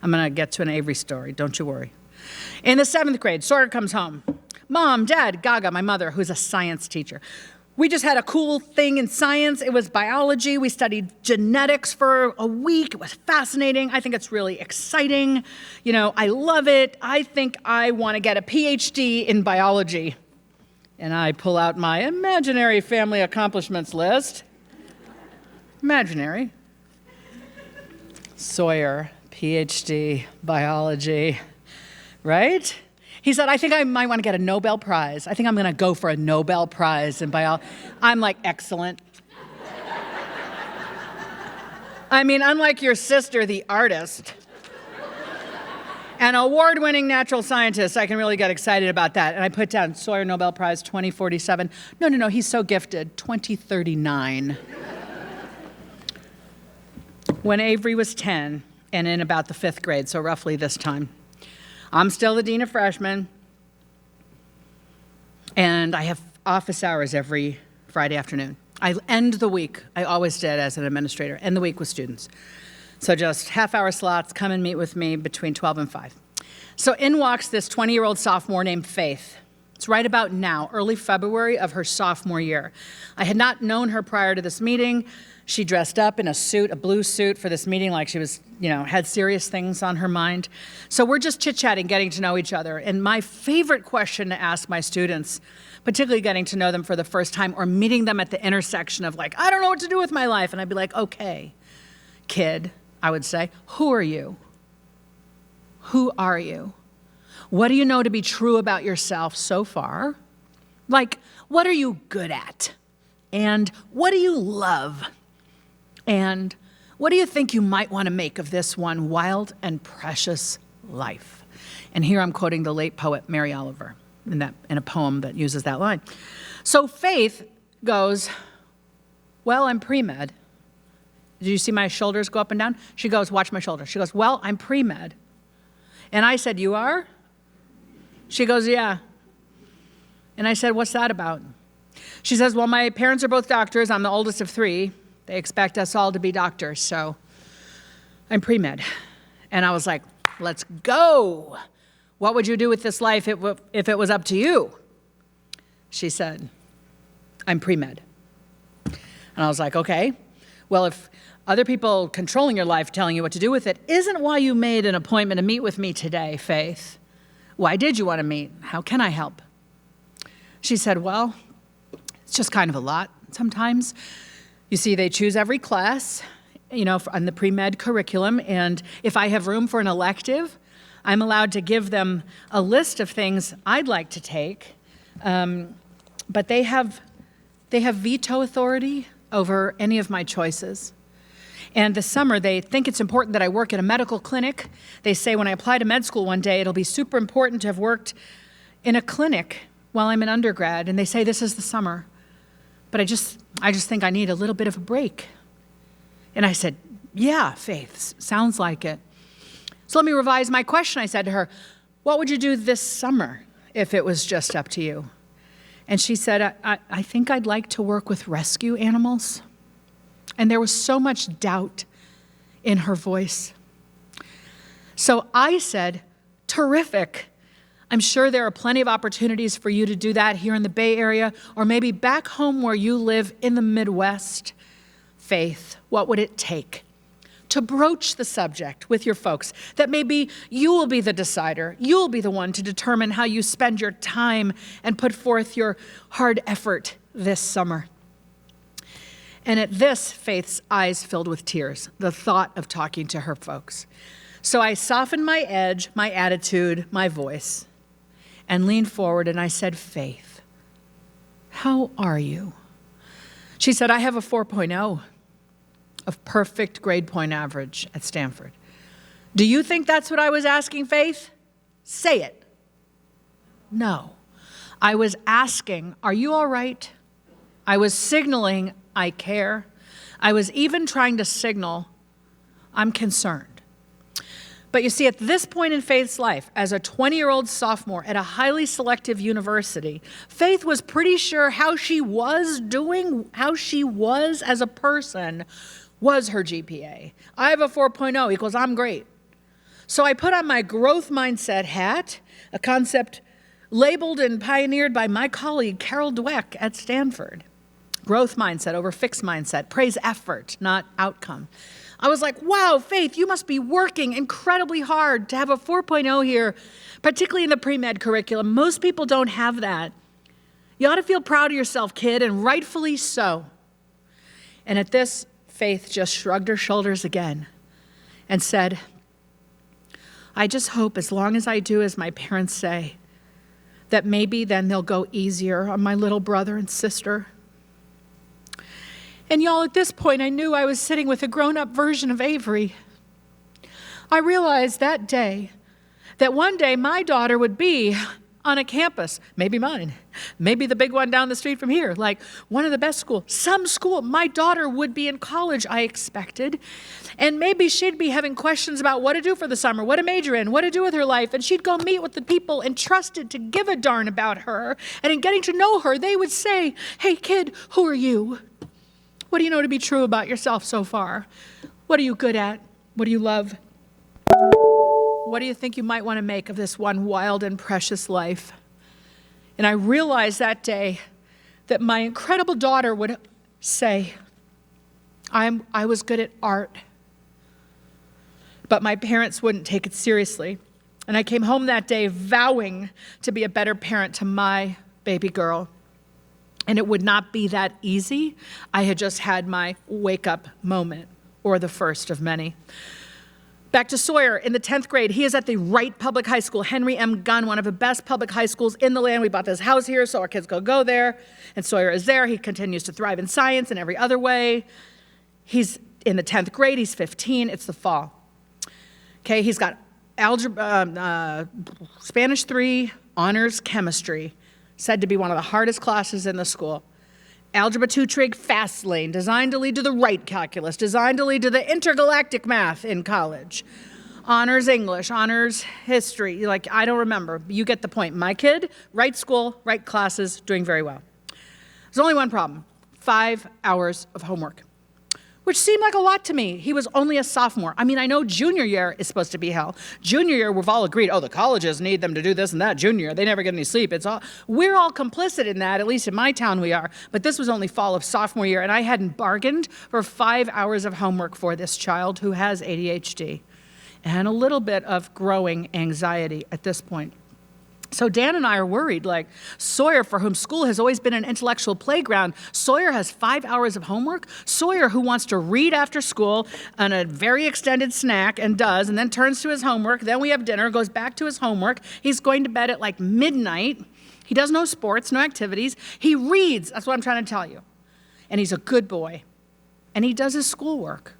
Speaker 4: I'm gonna get to an Avery story, don't you worry. In the 7th grade, Sawyer comes home. Mom, Dad, Gaga, my mother, who's a science teacher. We just had a cool thing in science. It was biology. We studied genetics for a week. It was fascinating. I think it's really exciting. You know, I love it. I think I want to get a PhD in biology. And I pull out my imaginary family accomplishments list. Imaginary. Sawyer, PhD, biology, right? He said, I think I might want to get a Nobel Prize. I think I'm going to go for a Nobel Prize in biology. I'm like, excellent. I mean, unlike your sister, the artist, an award-winning natural scientist, I can really get excited about that. And I put down Sawyer Nobel Prize 2047. No, he's so gifted, 2039. When Avery was 10 and in about the 5th grade, so roughly this time, I'm still the dean of freshmen, and I have office hours every Friday afternoon. I end the week, I always did as an administrator, end the week with students. So just half-hour slots, come and meet with me between 12 and 5. So in walks this 20-year-old sophomore named Faith. It's right about now, early February of her sophomore year. I had not known her prior to this meeting. She dressed up in a suit, a blue suit for this meeting, like she was, had serious things on her mind. So we're just chit-chatting, getting to know each other. And my favorite question to ask my students, particularly getting to know them for the first time or meeting them at the intersection of like, I don't know what to do with my life. And I'd be like, okay, kid, I would say, who are you? Who are you? What do you know to be true about yourself so far? Like, what are you good at? And what do you love? And what do you think you might want to make of this one wild and precious life? And here I'm quoting the late poet Mary Oliver in a poem that uses that line. So Faith goes, well, I'm pre-med. Did you see my shoulders go up and down? She goes, watch my shoulders. She goes, well, I'm pre-med. And I said, you are? She goes, yeah. And I said, what's that about? She says, well, my parents are both doctors. I'm the oldest of 3. They expect us all to be doctors, so I'm pre-med. And I was like, let's go. What would you do with this life if it was up to you? She said, I'm pre-med. And I was like, okay. Well, if other people controlling your life telling you what to do with it isn't why you made an appointment to meet with me today, Faith. Why did you want to meet? How can I help? She said, well, it's just kind of a lot sometimes. You see, they choose every class, on the pre-med curriculum, and if I have room for an elective, I'm allowed to give them a list of things I'd like to take, but they have veto authority over any of my choices. And this summer, they think it's important that I work at a medical clinic. They say when I apply to med school one day, it'll be super important to have worked in a clinic while I'm an undergrad. And they say this is the summer. But I just think I need a little bit of a break. And I said, yeah, Faith, sounds like it. So let me revise my question. I said to her, what would you do this summer if it was just up to you? And she said, I think I'd like to work with rescue animals. And there was so much doubt in her voice. So I said, terrific. I'm sure there are plenty of opportunities for you to do that here in the Bay Area, or maybe back home where you live in the Midwest. Faith, what would it take to broach the subject with your folks, that maybe you will be the decider, you'll be the one to determine how you spend your time and put forth your hard effort this summer? And at this, Faith's eyes filled with tears, the thought of talking to her folks. So I softened my edge, my attitude, my voice, and leaned forward and I said, Faith, how are you? She said, I have a 4.0 of perfect grade point average at Stanford. Do you think that's what I was asking, Faith? Say it. No. I was asking, are you all right? I was signaling, I care. I was even trying to signal, I'm concerned. But you see, at this point in Faith's life, as a 20-year-old sophomore at a highly selective university, Faith was pretty sure how she was doing, how she was as a person, was her GPA. I have a 4.0 equals I'm great. So I put on my growth mindset hat, a concept labeled and pioneered by my colleague Carol Dweck at Stanford. Growth mindset over fixed mindset. Praise effort, not outcome. I was like, wow, Faith, you must be working incredibly hard to have a 4.0 here, particularly in the pre-med curriculum. Most people don't have that. You ought to feel proud of yourself, kid, and rightfully so. And at this, Faith just shrugged her shoulders again and said, I just hope as long as I do as my parents say, that maybe then they'll go easier on my little brother and sister. And y'all, at this point, I knew I was sitting with a grown-up version of Avery. I realized that day that one day my daughter would be on a campus, maybe mine, maybe the big one down the street from here, like one of the best schools, some school. My daughter would be in college, I expected, and maybe she'd be having questions about what to do for the summer, what to major in, what to do with her life, and she'd go meet with the people entrusted to give a darn about her, and in getting to know her, they would say, hey kid, who are you? What do you know to be true about yourself so far? What are you good at? What do you love? What do you think you might want to make of this one wild and precious life? And I realized that day that my incredible daughter would say, I was good at art. But my parents wouldn't take it seriously. And I came home that day vowing to be a better parent to my baby girl. And it would not be that easy. I had just had my wake-up moment, or the first of many. Back to Sawyer in the 10th grade. He is at the Wright Public High School, Henry M. Gunn, one of the best public high schools in the land. We bought this house here so our kids could go there. And Sawyer is there. He continues to thrive in science and every other way. He's in the 10th grade. He's 15. It's the fall. Okay, he's got algebra, Spanish 3, honors chemistry, said to be one of the hardest classes in the school. Algebra 2 trig fast lane, designed to lead to the right calculus, designed to lead to the intergalactic math in college. Honors English, honors history, like I don't remember. You get the point. My kid, right school, right classes, doing very well. There's only one problem, 5 hours of homework, which seemed like a lot to me. He was only a sophomore. I mean, I know junior year is supposed to be hell. Junior year, we've all agreed, oh, the colleges need them to do this and that. Junior year, they never get any sleep. We're all complicit in that, at least in my town we are. But this was only fall of sophomore year, and I hadn't bargained for 5 hours of homework for this child who has ADHD and a little bit of growing anxiety at this point. So Dan and I are worried, like Sawyer, for whom school has always been an intellectual playground, Sawyer has 5 hours of homework. Sawyer, who wants to read after school on a very extended snack and does, and then turns to his homework. Then we have dinner, goes back to his homework. He's going to bed at like midnight. He does no sports, no activities. He reads, that's what I'm trying to tell you. And he's a good boy. And he does his schoolwork.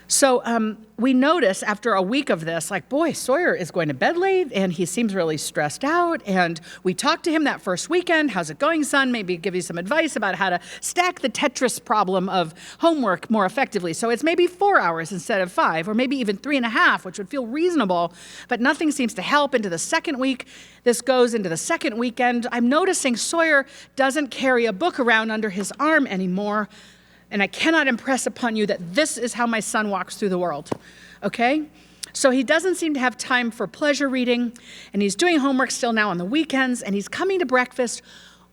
Speaker 4: So we notice after a week of this, like, boy, Sawyer is going to bed late, and he seems really stressed out. And we talked to him that first weekend. How's it going, son? Maybe give you some advice about how to stack the Tetris problem of homework more effectively. So it's maybe 4 hours instead of 5, or maybe even 3.5, which would feel reasonable. But nothing seems to help. Into the second week, this goes into the second weekend. I'm noticing Sawyer doesn't carry a book around under his arm anymore. And I cannot impress upon you that this is how my son walks through the world, okay? So he doesn't seem to have time for pleasure reading, and he's doing homework still now on the weekends, and he's coming to breakfast,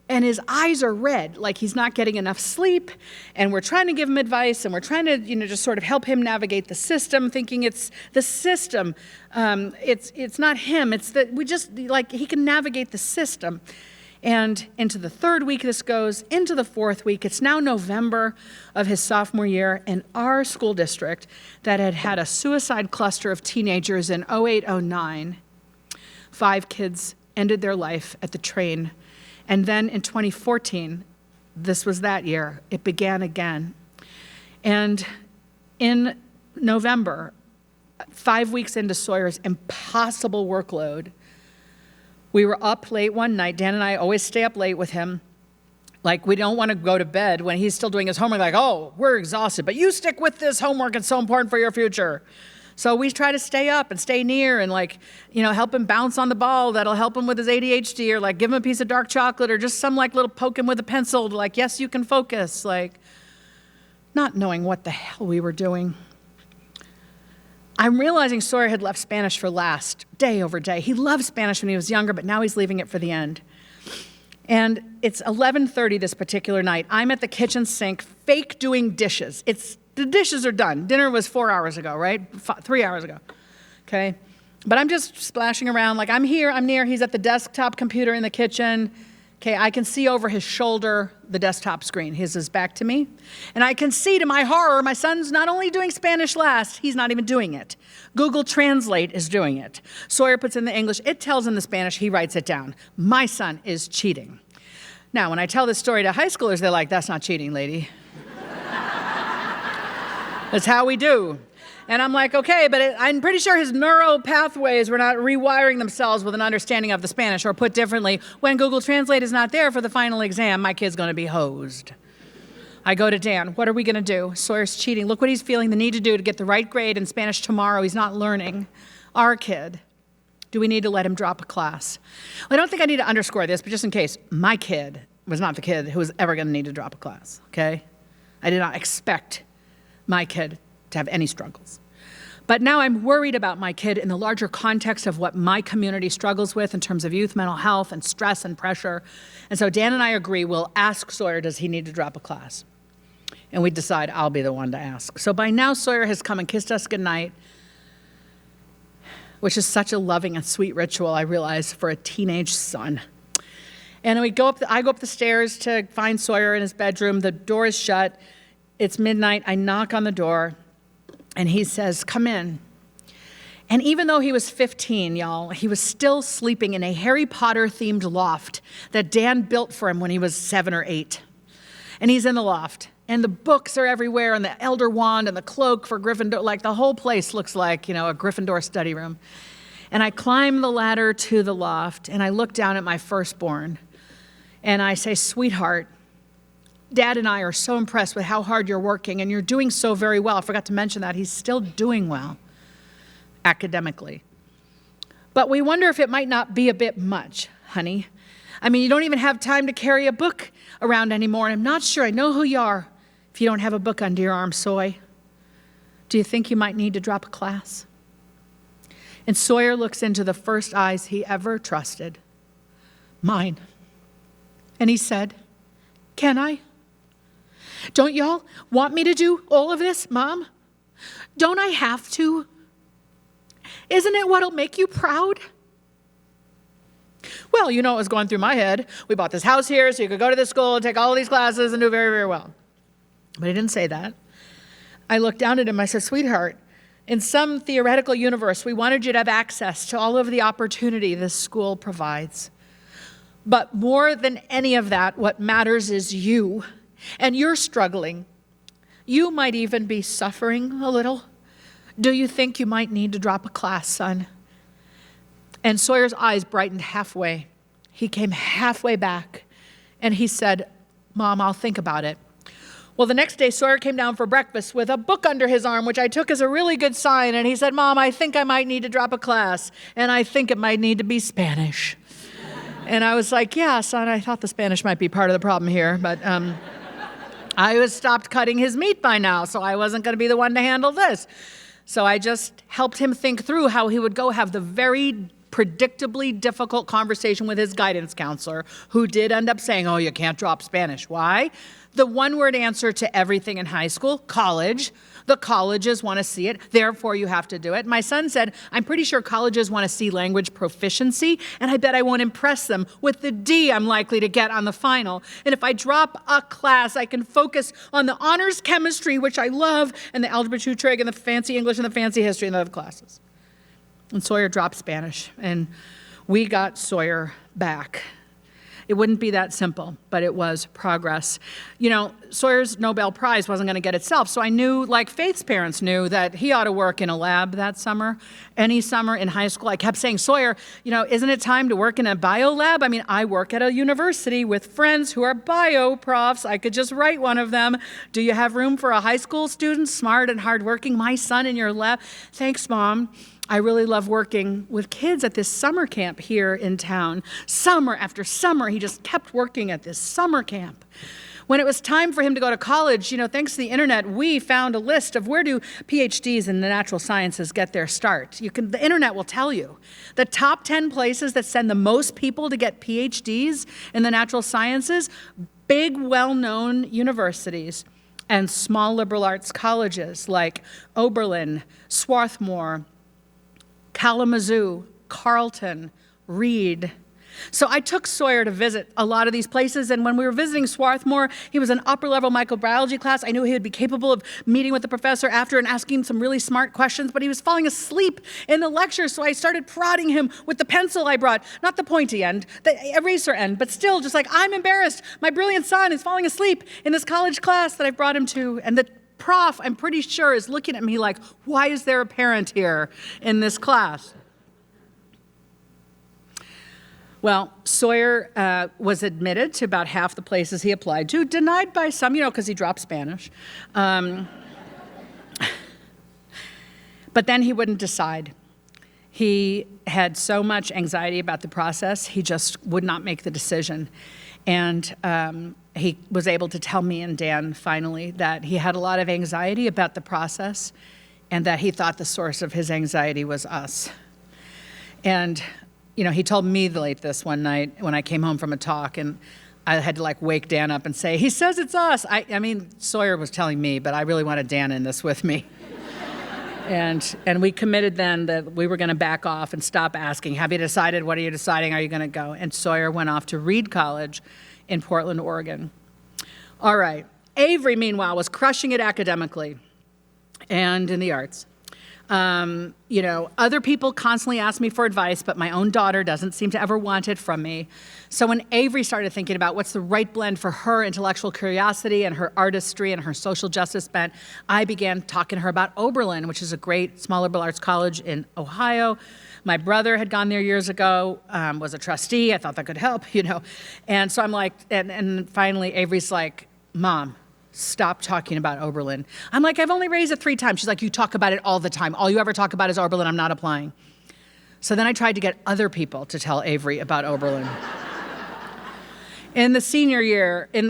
Speaker 4: and his eyes are red, like he's not getting enough sleep, and we're trying to give him advice, and we're trying to, just sort of help him navigate the system, thinking it's the system. It's not him, it's that he can navigate the system. And into the third week this goes, into the fourth week. It's now November of his sophomore year, and our school district that had had a suicide cluster of teenagers in 08-09, 5 kids ended their life at the train. And then in 2014, this was that year, it began again. And in November, 5 weeks into Sawyer's impossible workload, we were up late one night. Dan and I always stay up late with him. Like, we don't want to go to bed when he's still doing his homework. Like, oh, we're exhausted, but you stick with this homework. It's so important for your future. So we try to stay up and stay near and help him bounce on the ball that'll help him with his ADHD, or give him a piece of dark chocolate, or just some little poke him with a pencil to yes, you can focus. Not knowing what the hell we were doing. I'm realizing Sawyer had left Spanish for last, day over day. He loved Spanish when he was younger, but now he's leaving it for the end. And it's 11:30 this particular night. I'm at the kitchen sink, fake doing dishes. The dishes are done. Dinner was 4 hours ago, right? 3 hours ago, okay? But I'm just splashing around like I'm here, I'm near. He's at the desktop computer in the kitchen. Okay, I can see over his shoulder the desktop screen. His is back to me. And I can see to my horror, my son's not only doing Spanish last, he's not even doing it. Google Translate is doing it. Sawyer puts in the English, it tells him the Spanish, he writes it down. My son is cheating. Now, when I tell this story to high schoolers, they're like, that's not cheating, lady. That's how we do. And I'm like, okay, but I'm pretty sure his neural pathways were not rewiring themselves with an understanding of the Spanish, or put differently, when Google Translate is not there for the final exam, my kid's gonna be hosed. I go to Dan, what are we gonna do? Sawyer's cheating. Look what he's feeling the need to do to get the right grade in Spanish tomorrow. He's not learning. Our kid, do we need to let him drop a class? Well, I don't think I need to underscore this, but just in case, my kid was not the kid who was ever gonna need to drop a class, okay? I did not expect my kid to have any struggles. But now I'm worried about my kid in the larger context of what my community struggles with in terms of youth mental health and stress and pressure. And so Dan and I agree, we'll ask Sawyer, does he need to drop a class? And we decide I'll be the one to ask. So by now, Sawyer has come and kissed us goodnight, which is such a loving and sweet ritual, I realize, for a teenage son. And I go up the stairs to find Sawyer in his bedroom. The door is shut. It's midnight. I knock on the door. And he says, come in. And even though he was 15, y'all, he was still sleeping in a Harry Potter-themed loft that Dan built for him when he was 7 or 8. And he's in the loft. And the books are everywhere, and the Elder Wand, and the cloak for Gryffindor. Like, the whole place looks like, a Gryffindor study room. And I climb the ladder to the loft, and I look down at my firstborn. And I say, sweetheart, Dad and I are so impressed with how hard you're working, and you're doing so very well. I forgot to mention that. He's still doing well academically. But we wonder if it might not be a bit much, honey. I mean, you don't even have time to carry a book around anymore, and I'm not sure I know who you are if you don't have a book under your arm, Soy. Do you think you might need to drop a class? And Sawyer looks into the first eyes he ever trusted, mine. And he said, can I? Don't y'all want me to do all of this, Mom? Don't I have to? Isn't it what'll make you proud? Well, you know what was going through my head. We bought this house here so you could go to this school and take all of these classes and do very, very well. But I didn't say that. I looked down at him. I said, sweetheart, in some theoretical universe, we wanted you to have access to all of the opportunity this school provides. But more than any of that, what matters is you. And you're struggling. You might even be suffering a little. Do you think you might need to drop a class, son? And Sawyer's eyes brightened halfway. He came halfway back, and he said, Mom, I'll think about it. Well, the next day, Sawyer came down for breakfast with a book under his arm, which I took as a really good sign, and he said, Mom, I think I might need to drop a class, and I think it might need to be Spanish. And I was like, yeah, son, I thought the Spanish might be part of the problem here, but I was stopped cutting his meat by now, so I wasn't going to be the one to handle this. So I just helped him think through how he would go have the very predictably difficult conversation with his guidance counselor, who did end up saying, oh, you can't drop Spanish. Why? The one-word answer to everything in high school, college. The colleges want to see it, therefore you have to do it. My son said, I'm pretty sure colleges want to see language proficiency, and I bet I won't impress them with the D I'm likely to get on the final. And if I drop a class, I can focus on the honors chemistry, which I love, and the algebra 2 trig, and the fancy English, and the fancy history, and the other classes. And Sawyer dropped Spanish, and we got Sawyer back. It wouldn't be that simple, but it was progress. You know, Sawyer's Nobel Prize wasn't going to get itself, so I knew, like Faith's parents knew, that he ought to work in a lab that summer. Any summer in high school, I kept saying, Sawyer, isn't it time to work in a bio lab? I mean, I work at a university with friends who are bio profs. I could just write one of them. Do you have room for a high school student, smart and hardworking? My son in your lab? Thanks, Mom. I really love working with kids at this summer camp here in town. Summer after summer, he just kept working at this summer camp. When it was time for him to go to college, thanks to the internet, we found a list of where do PhDs in the natural sciences get their start. The internet will tell you. The top 10 places that send the most people to get PhDs in the natural sciences, big, well-known universities and small liberal arts colleges like Oberlin, Swarthmore, Kalamazoo, Carleton, Reed. So I took Sawyer to visit a lot of these places, and when we were visiting Swarthmore, he was an upper-level microbiology class. I knew he would be capable of meeting with the professor after and asking some really smart questions, but he was falling asleep in the lecture, so I started prodding him with the pencil I brought, not the pointy end, the eraser end, but still just like, I'm embarrassed. My brilliant son is falling asleep in this college class that I brought him to, and the prof, I'm pretty sure, is looking at me like, why is there a parent here in this class? Well, Sawyer was admitted to about half the places he applied to, denied by some, because he dropped Spanish. But then he wouldn't decide. He had so much anxiety about the process, he just would not make the decision. And he was able to tell me and Dan finally that he had a lot of anxiety about the process and that he thought the source of his anxiety was us. And he told me late this one night when I came home from a talk, and I had to wake Dan up and say, he says it's us. I mean, Sawyer was telling me, but I really wanted Dan in this with me. And we committed then that we were going to back off and stop asking, have you decided? What are you deciding? Are you going to go? And Sawyer went off to Reed College in Portland, Oregon. All right. Avery, meanwhile, was crushing it academically and in the arts. Other people constantly ask me for advice, but my own daughter doesn't seem to ever want it from me. So when Avery started thinking about what's the right blend for her intellectual curiosity and her artistry and her social justice bent, I began talking to her about Oberlin, which is a great small liberal arts college in Ohio. My brother had gone there years ago, was a trustee. I thought that could help, And so I'm like, and finally Avery's like, Mom, stop talking about Oberlin. I'm like, I've only raised it 3 times. She's like, you talk about it all the time. All you ever talk about is Oberlin. I'm not applying. So then I tried to get other people to tell Avery about Oberlin. In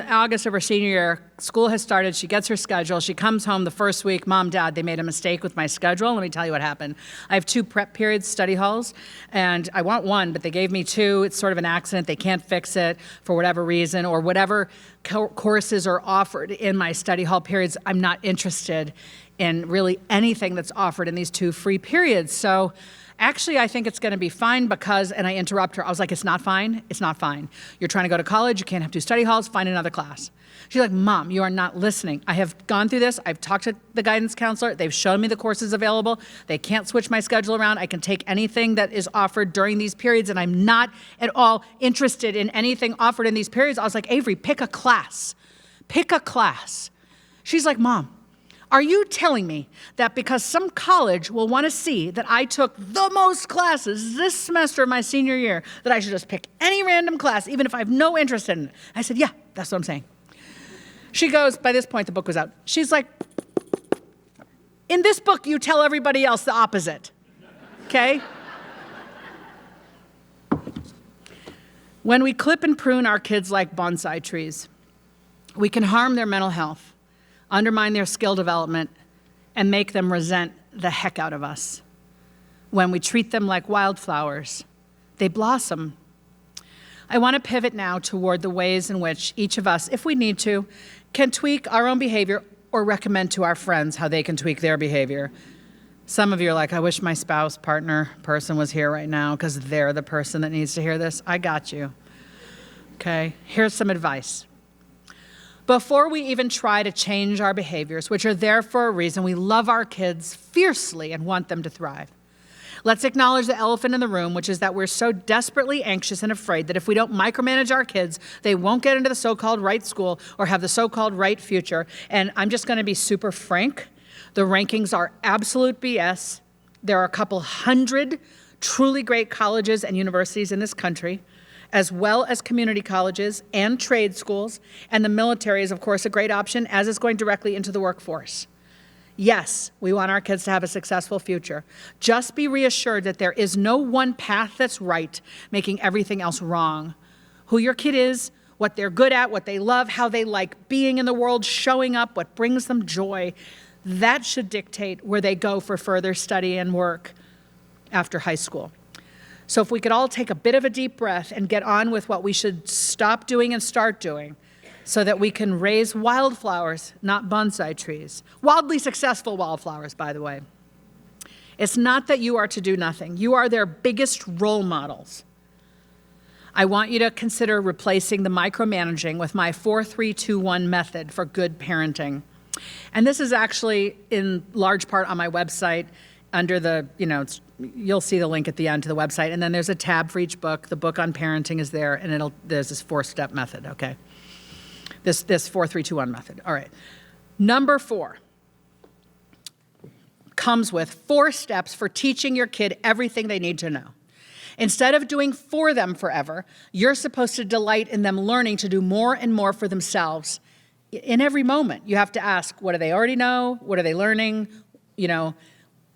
Speaker 4: August of her senior year, school has started. She gets her schedule. She comes home the first week. Mom, Dad, they made a mistake with my schedule. Let me tell you what happened. I have 2 prep periods, study halls, and I want 1, but they gave me 2. It's sort of an accident. They can't fix it for whatever reason, or whatever courses are offered in my study hall periods. I'm not interested in really anything that's offered in these 2 free periods. So actually, I think it's going to be fine because, and I interrupt her. I was like, it's not fine. It's not fine. You're trying to go to college. You can't have 2 study halls. Find another class. She's like, Mom, you are not listening. I have gone through this. I've talked to the guidance counselor. They've shown me the courses available. They can't switch my schedule around. I can take anything that is offered during these periods, and I'm not at all interested in anything offered in these periods. I was like, Avery, pick a class. Pick a class. She's like, Mom, are you telling me that because some college will want to see that I took the most classes this semester of my senior year, that I should just pick any random class, even if I have no interest in it? I said, yeah, that's what I'm saying. She goes, by this point, the book was out. She's like, in this book, you tell everybody else the opposite, okay? When we clip and prune our kids like bonsai trees, we can harm their mental health, undermine their skill development, and make them resent the heck out of us. When we treat them like wildflowers, they blossom. I want to pivot now toward the ways in which each of us, if we need to, can tweak our own behavior or recommend to our friends how they can tweak their behavior. Some of you are like, I wish my spouse, partner, person was here right now because they're the person that needs to hear this. I got you. Okay, here's some advice. Before we even try to change our behaviors, which are there for a reason, we love our kids fiercely and want them to thrive. Let's acknowledge the elephant in the room, which is that we're so desperately anxious and afraid that if we don't micromanage our kids, they won't get into the so-called right school or have the so-called right future. And I'm just going to be super frank. The rankings are absolute BS. There are a couple hundred truly great colleges and universities in this country, as well as community colleges and trade schools. And the military is, of course, a great option, as is going directly into the workforce. Yes, we want our kids to have a successful future. Just be reassured that there is no one path that's right, making everything else wrong. Who your kid is, what they're good at, what they love, how they like being in the world, showing up, what brings them joy. That should dictate where they go for further study and work after high school. So if we could all take a bit of a deep breath and get on with what we should stop doing and start doing so that we can raise wildflowers, not bonsai trees. Wildly successful wildflowers, by the way. It's not that you are to do nothing. You are their biggest role models. I want you to consider replacing the micromanaging with my 4-3-2-1 method for good parenting. And this is actually in large part on my website under the, you'll see the link at the end to the website. And then there's a tab for each book. The book on parenting is there, and there's this 4-step method, okay? This 4-3-2-1 method. All right. Number 4 comes with 4 steps for teaching your kid everything they need to know. Instead of doing for them forever, you're supposed to delight in them learning to do more and more for themselves in every moment. You have to ask, what do they already know? What are they learning?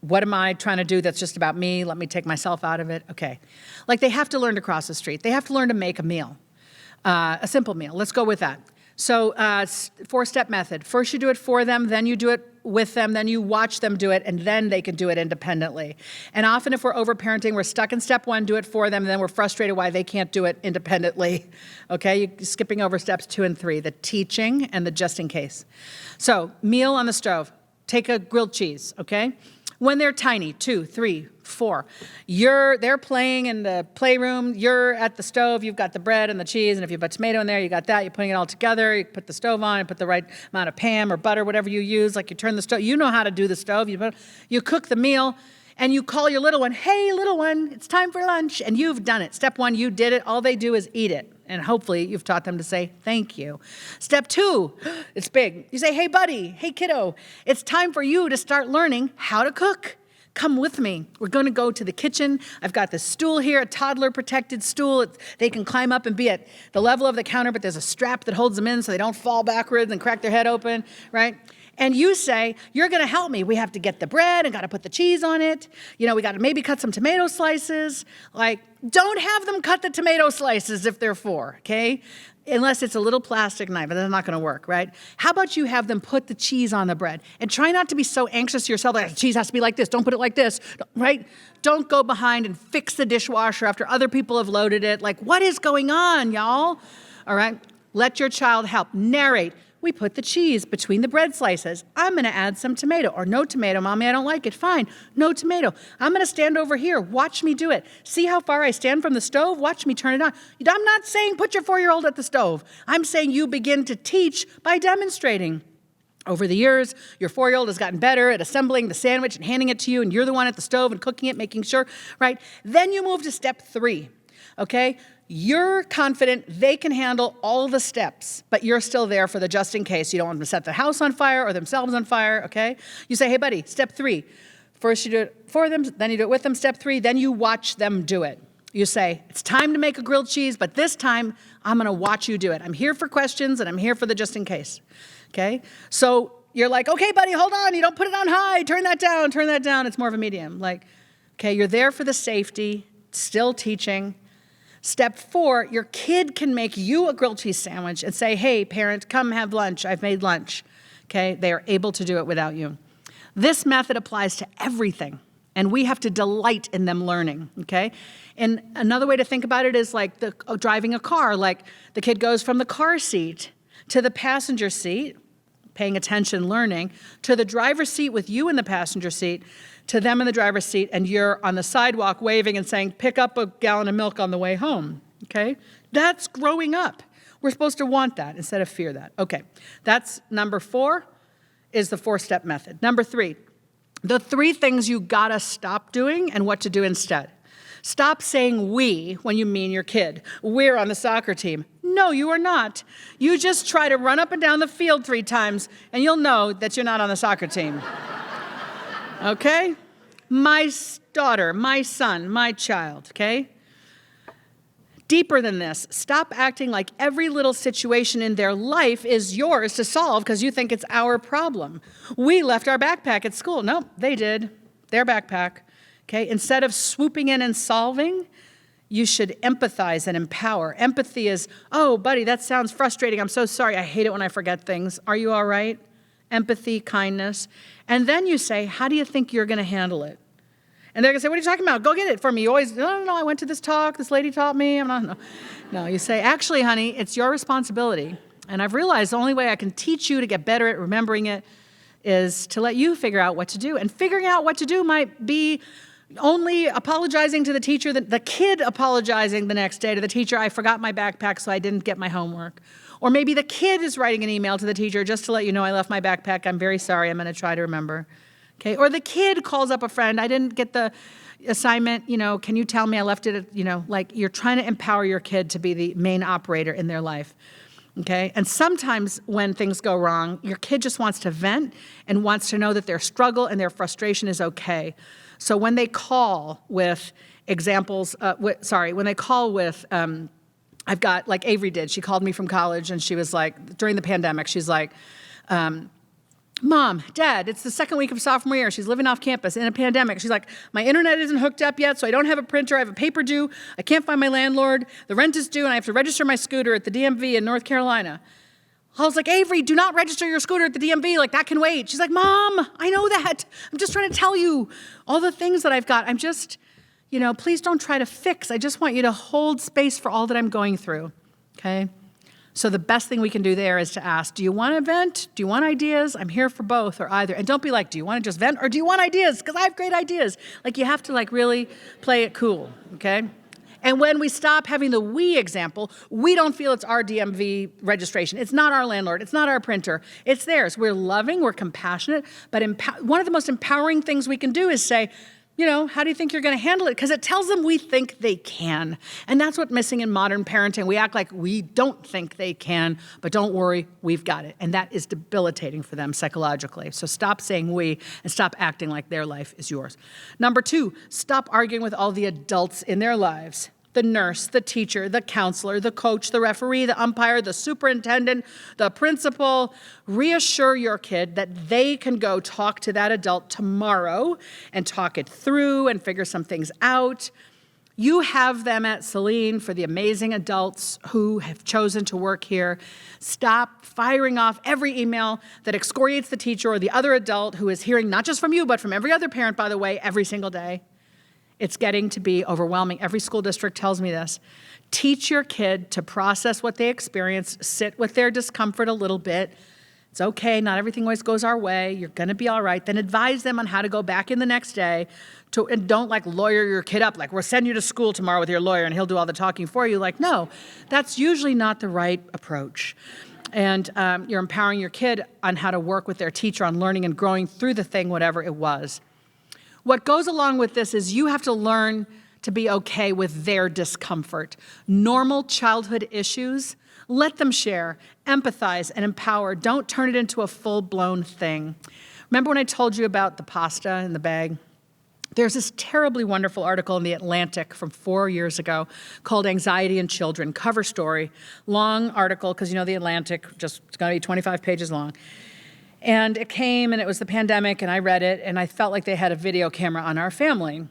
Speaker 4: What am I trying to do that's just about me? Let me take myself out of it. Okay. Like they have to learn to cross the street. They have to learn to make a meal, a simple meal. Let's go with that. So 4-step method. First you do it for them, then you do it with them, then you watch them do it, and then they can do it independently. And often if we're overparenting, we're stuck in step 1, do it for them, and then we're frustrated why they can't do it independently. Okay, you're skipping over steps 2 and 3, the teaching and the just in case. So meal on the stove, take a grilled cheese, okay? When they're tiny, 2, 3, 4, they're playing in the playroom, you're at the stove, you've got the bread and the cheese, and if you put tomato in there, you got that, you're putting it all together, you put the stove on, you put the right amount of Pam or butter, whatever you use, like you turn the stove, you know how to do the stove, you cook the meal, and you call your little one, hey, little one, it's time for lunch, and you've done it. Step 1, you did it, all they do is eat it. And hopefully you've taught them to say thank you. Step 2, it's big. You say, hey buddy, hey kiddo, it's time for you to start learning how to cook. Come with me. We're going to go to the kitchen. I've got this stool here, a toddler protected stool. They can climb up and be at the level of the counter, but there's a strap that holds them in so they don't fall backwards and crack their head open, right? And you say, you're going to help me. We have to get the bread and got to put the cheese on it. We got to maybe cut some tomato slices. Like, don't have them cut the tomato slices if they're 4, okay? Unless it's a little plastic knife, but that's not going to work, right? How about you have them put the cheese on the bread? And try not to be so anxious yourself, like, the cheese has to be like this, don't put it like this, right? Don't go behind and fix the dishwasher after other people have loaded it. Like, what is going on, y'all? All right? Let your child help. Narrate. We put the cheese between the bread slices. I'm going to add some tomato. Or no tomato, Mommy, I don't like it. Fine, no tomato. I'm going to stand over here. Watch me do it. See how far I stand from the stove? Watch me turn it on. I'm not saying put your 4-year-old at the stove. I'm saying you begin to teach by demonstrating. Over the years, your 4-year-old has gotten better at assembling the sandwich and handing it to you, and you're the one at the stove and cooking it, making sure, right? Then you move to step 3, okay? You're confident they can handle all the steps, but you're still there for the just in case. You don't want them to set the house on fire or themselves on fire, okay? You say, hey, buddy, step 3. First you do it for them, then you do it with them, step 3, then you watch them do it. You say, it's time to make a grilled cheese, but this time I'm going to watch you do it. I'm here for questions, and I'm here for the just in case, okay? So you're like, okay, buddy, hold on. You don't put it on high. Turn that down. It's more of a medium. Like, okay, you're there for the safety, still teaching. Step 4, your kid can make you a grilled cheese sandwich and say, hey, parent, come have lunch. I've made lunch. Okay, they are able to do it without you. This method applies to everything, and we have to delight in them learning, okay? And another way to think about it is like driving a car. Like the kid goes from the car seat to the passenger seat, paying attention, learning, to the driver's seat with you in the passenger seat, to them in the driver's seat, and you're on the sidewalk waving and saying, pick up a gallon of milk on the way home, okay? That's growing up. We're supposed to want that instead of fear that. Okay, that's number 4 is the 4-step method. Number 3, the 3 things you gotta stop doing and what to do instead. Stop saying we when you mean your kid. We're on the soccer team. No, you are not. You just try to run up and down the field 3 times, and you'll know that you're not on the soccer team. Okay? My daughter, my son, my child, okay? Deeper than this, stop acting like every little situation in their life is yours to solve because you think it's our problem. We left our backpack at school. No, they did. Their backpack, okay? Instead of swooping in and solving, you should empathize and empower. Empathy is, oh, buddy, that sounds frustrating. I'm so sorry. I hate it when I forget things. Are you all right? Empathy, kindness. And then you say, how do you think you're going to handle it? And they're going to say, what are you talking about? Go get it for me. You always, no, I went to this talk. This lady taught me. No, you say, actually, honey, it's your responsibility. And I've realized the only way I can teach you to get better at remembering it is to let you figure out what to do. And figuring out what to do might be only apologizing to the teacher, the kid apologizing the next day to the teacher, I forgot my backpack, so I didn't get my homework. Or maybe the kid is writing an email to the teacher just to let you know I left my backpack. I'm very sorry. I'm going to try to remember. Okay? Or the kid calls up a friend. I didn't get the assignment. Can you tell me I left it at, like you're trying to empower your kid to be the main operator in their life. Okay? And sometimes when things go wrong, your kid just wants to vent and wants to know that their struggle and their frustration is okay. So when they call with examples, when they call with, I've got, like Avery did, she called me from college and she was like, during the pandemic, she's like, Mom, Dad, it's the second week of sophomore year. She's living off campus in a pandemic. She's like, my internet isn't hooked up yet, so I don't have a printer. I have a paper due. I can't find my landlord. The rent is due, and I have to register my scooter at the DMV in North Carolina. I was like, Avery, do not register your scooter at the DMV. Like, that can wait. She's like, Mom, I know that. I'm just trying to tell you all the things that I've got. I'm just, please don't try to fix. I just want you to hold space for all that I'm going through, okay? So the best thing we can do there is to ask, do you want to vent? Do you want ideas? I'm here for both or either. And don't be like, do you want to just vent or do you want ideas? Because I have great ideas. Like, you have to really play it cool, okay? And when we stop having the we example, we don't feel it's our DMV registration. It's not our landlord. It's not our printer. It's theirs. We're loving. We're compassionate. But one of the most empowering things we can do is say, how do you think you're going to handle it? Because it tells them we think they can. And that's what's missing in modern parenting. We act like we don't think they can, but don't worry, we've got it. And that is debilitating for them psychologically. So stop saying we and stop acting like their life is yours. Number 2, stop arguing with all the adults in their lives. The nurse, the teacher, the counselor, the coach, the referee, the umpire, the superintendent, the principal. Reassure your kid that they can go talk to that adult tomorrow and talk it through and figure some things out. You have them at Celine for the amazing adults who have chosen to work here. Stop firing off every email that excoriates the teacher or the other adult who is hearing not just from you, but from every other parent, by the way, every single day. It's getting to be overwhelming. Every school district tells me this. Teach your kid to process what they experience, sit with their discomfort a little bit. It's okay, not everything always goes our way. You're going to be all right. Then advise them on how to go back in the next day. And don't lawyer your kid up, we'll send you to school tomorrow with your lawyer and he'll do all the talking for you. No, that's usually not the right approach. And you're empowering your kid on how to work with their teacher on learning and growing through the thing, whatever it was. What goes along with this is you have to learn to be okay with their discomfort. Normal childhood issues, let them share, empathize, and empower. Don't turn it into a full-blown thing. Remember when I told you about the pasta in the bag? There's this terribly wonderful article in The Atlantic from 4 years ago called Anxiety in Children, cover story. Long article, because The Atlantic, it's going to be 25 pages long. And it came, and it was the pandemic, and I read it, and I felt like they had a video camera on our family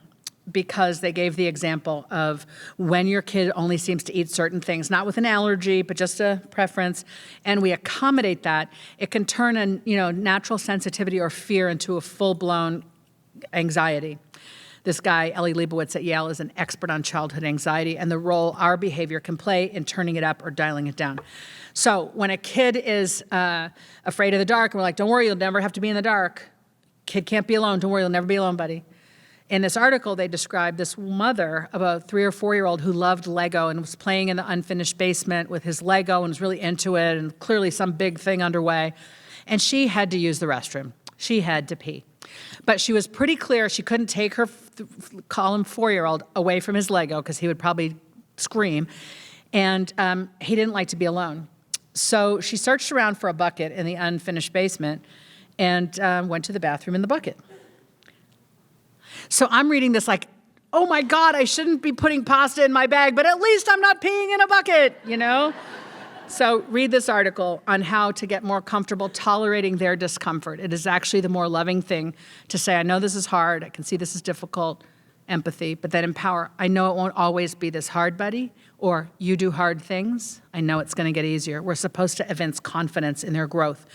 Speaker 4: because they gave the example of when your kid only seems to eat certain things, not with an allergy, but just a preference, and we accommodate that, it can turn a natural sensitivity or fear into a full-blown anxiety. This guy, Ellie Leibovitz at Yale, is an expert on childhood anxiety and the role our behavior can play in turning it up or dialing it down. So when a kid is afraid of the dark, and we're like, don't worry, you'll never have to be in the dark. Kid can't be alone. Don't worry, you'll never be alone, buddy. In this article, they described this mother of a 3 or 4-year-old who loved Lego and was playing in the unfinished basement with his Lego and was really into it and clearly some big thing underway. And she had to use the restroom. She had to pee. But she was pretty clear she couldn't take her, call him 4-year-old, away from his Lego because he would probably scream. And he didn't like to be alone. So she searched around for a bucket in the unfinished basement and went to the bathroom in the bucket. So I'm reading this oh my God, I shouldn't be putting pasta in my bag, but at least I'm not peeing in a bucket, So read this article on how to get more comfortable tolerating their discomfort. It is actually the more loving thing to say, I know this is hard, I can see this is difficult, empathy, but then empower. I know it won't always be this hard, buddy, or you do hard things. I know it's going to get easier. We're supposed to evince confidence in their growth.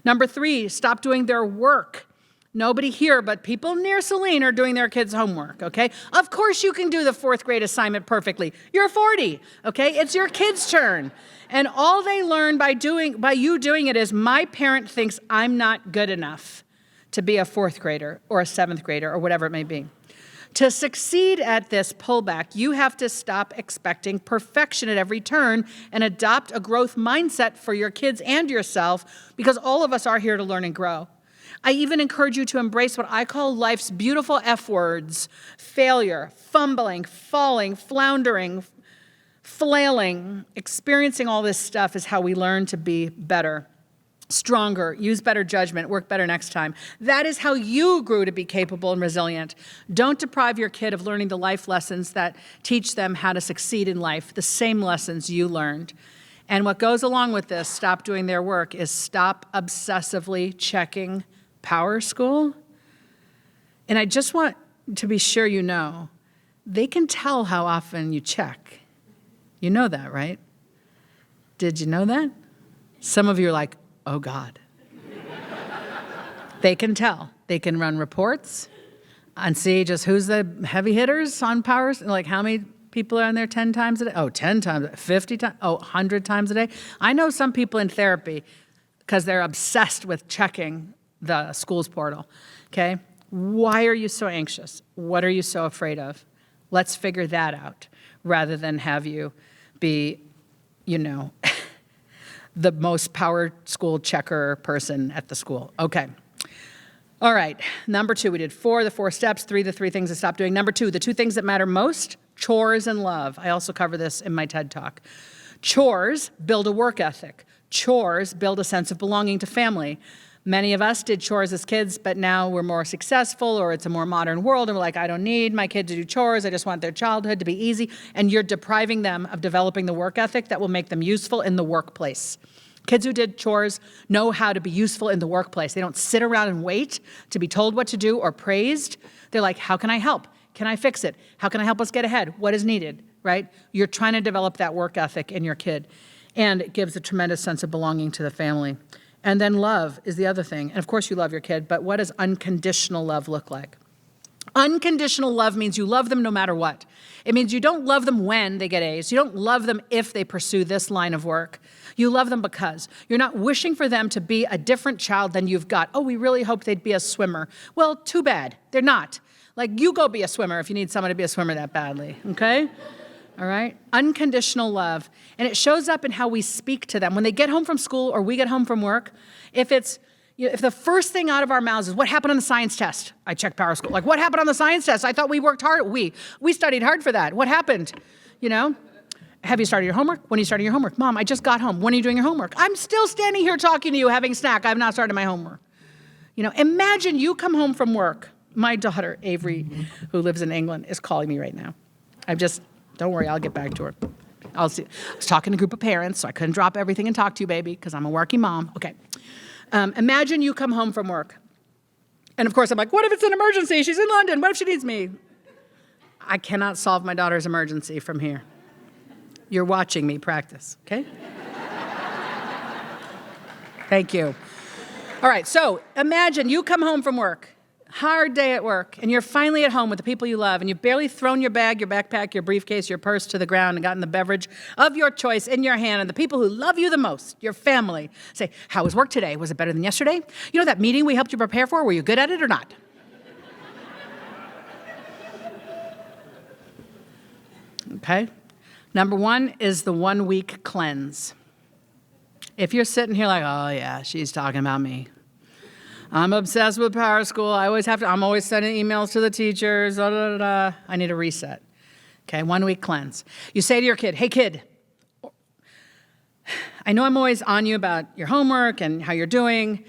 Speaker 4: Number 3, stop doing their work. Nobody here, but people near Celine are doing their kids' homework, okay? Of course you can do the 4th grade assignment perfectly. You're 40, okay? It's your kid's turn. And all they learn by you doing it is, my parent thinks I'm not good enough to be a 4th grader or a 7th grader or whatever it may be. To succeed at this pullback, you have to stop expecting perfection at every turn and adopt a growth mindset for your kids and yourself, because all of us are here to learn and grow. I even encourage you to embrace what I call life's beautiful F words: failure, fumbling, falling, floundering, flailing. Experiencing all this stuff is how we learn to be better, stronger, use better judgment, work better next time. That is how you grew to be capable and resilient. Don't deprive your kid of learning the life lessons that teach them how to succeed in life, the same lessons you learned. And what goes along with this, stop doing their work, is stop obsessively checking Power School. And I just want to be sure you know, they can tell how often you check. You know that, right? Did you know that? Some of you are like, oh God. They can tell. They can run reports and see just who's the heavy hitters on Power, like how many people are on there 10 times a day? Oh, 10 times, 50 times, 100 times a day. I know some people in therapy because they're obsessed with checking the school's portal, okay? Why are you so anxious? What are you so afraid of? Let's figure that out rather than have you be, the most Power School checker person at the school. Okay. All right. Number 2, we did 4, the 4 steps, 3, the 3 things to stop doing. Number 2, the 2 things that matter most: chores and love. I also cover this in my TED Talk. Chores build a work ethic. Chores build a sense of belonging to family. Many of us did chores as kids, but now we're more successful, or it's a more modern world, and we're like, I don't need my kid to do chores. I just want their childhood to be easy. And you're depriving them of developing the work ethic that will make them useful in the workplace. Kids who did chores know how to be useful in the workplace. They don't sit around and wait to be told what to do or praised. They're like, how can I help? Can I fix it? How can I help us get ahead? What is needed, right? You're trying to develop that work ethic in your kid. And it gives a tremendous sense of belonging to the family. And then love is the other thing. And of course you love your kid, but what does unconditional love look like? Unconditional love means you love them no matter what. It means you don't love them when they get A's. You don't love them if they pursue this line of work. You love them because you're not wishing for them to be a different child than you've got. Oh, we really hoped they'd be a swimmer. Well, too bad. They're not. Like, you go be a swimmer if you need someone to be a swimmer that badly, okay? All right? Unconditional love. And it shows up in how we speak to them. When they get home from school or we get home from work, if the first thing out of our mouths is, what happened on the science test? I checked Power School. Like, what happened on the science test? I thought we worked hard. We studied hard for that. What happened? Have you started your homework? When are you starting your homework? Mom, I just got home. When are you doing your homework? I'm still standing here talking to you, having a snack. I've not started my homework. Imagine you come home from work. My daughter, Avery, who lives in England, is calling me right now. Don't worry, I'll get back to her. I was talking to a group of parents, so I couldn't drop everything and talk to you, baby, because I'm a working mom. Okay. Imagine you come home from work. And of course, I'm like, what if it's an emergency? She's in London. What if she needs me? I cannot solve my daughter's emergency from here. You're watching me practice, okay? Thank you. All right, so imagine you come home from work, hard day at work, and you're finally at home with the people you love, and you've barely thrown your bag, your backpack, your briefcase, your purse to the ground and gotten the beverage of your choice in your hand, and the people who love you the most, your family, say, how was work today? Was it better than yesterday? You know that meeting we helped you prepare for? Were you good at it or not? Okay? Number 1 is the 1-week cleanse. If you're sitting here like, oh yeah, she's talking about me. I'm obsessed with Power School. I'm always sending emails to the teachers. I need a reset. Okay, 1-week cleanse. You say to your kid, hey kid, I know I'm always on you about your homework and how you're doing,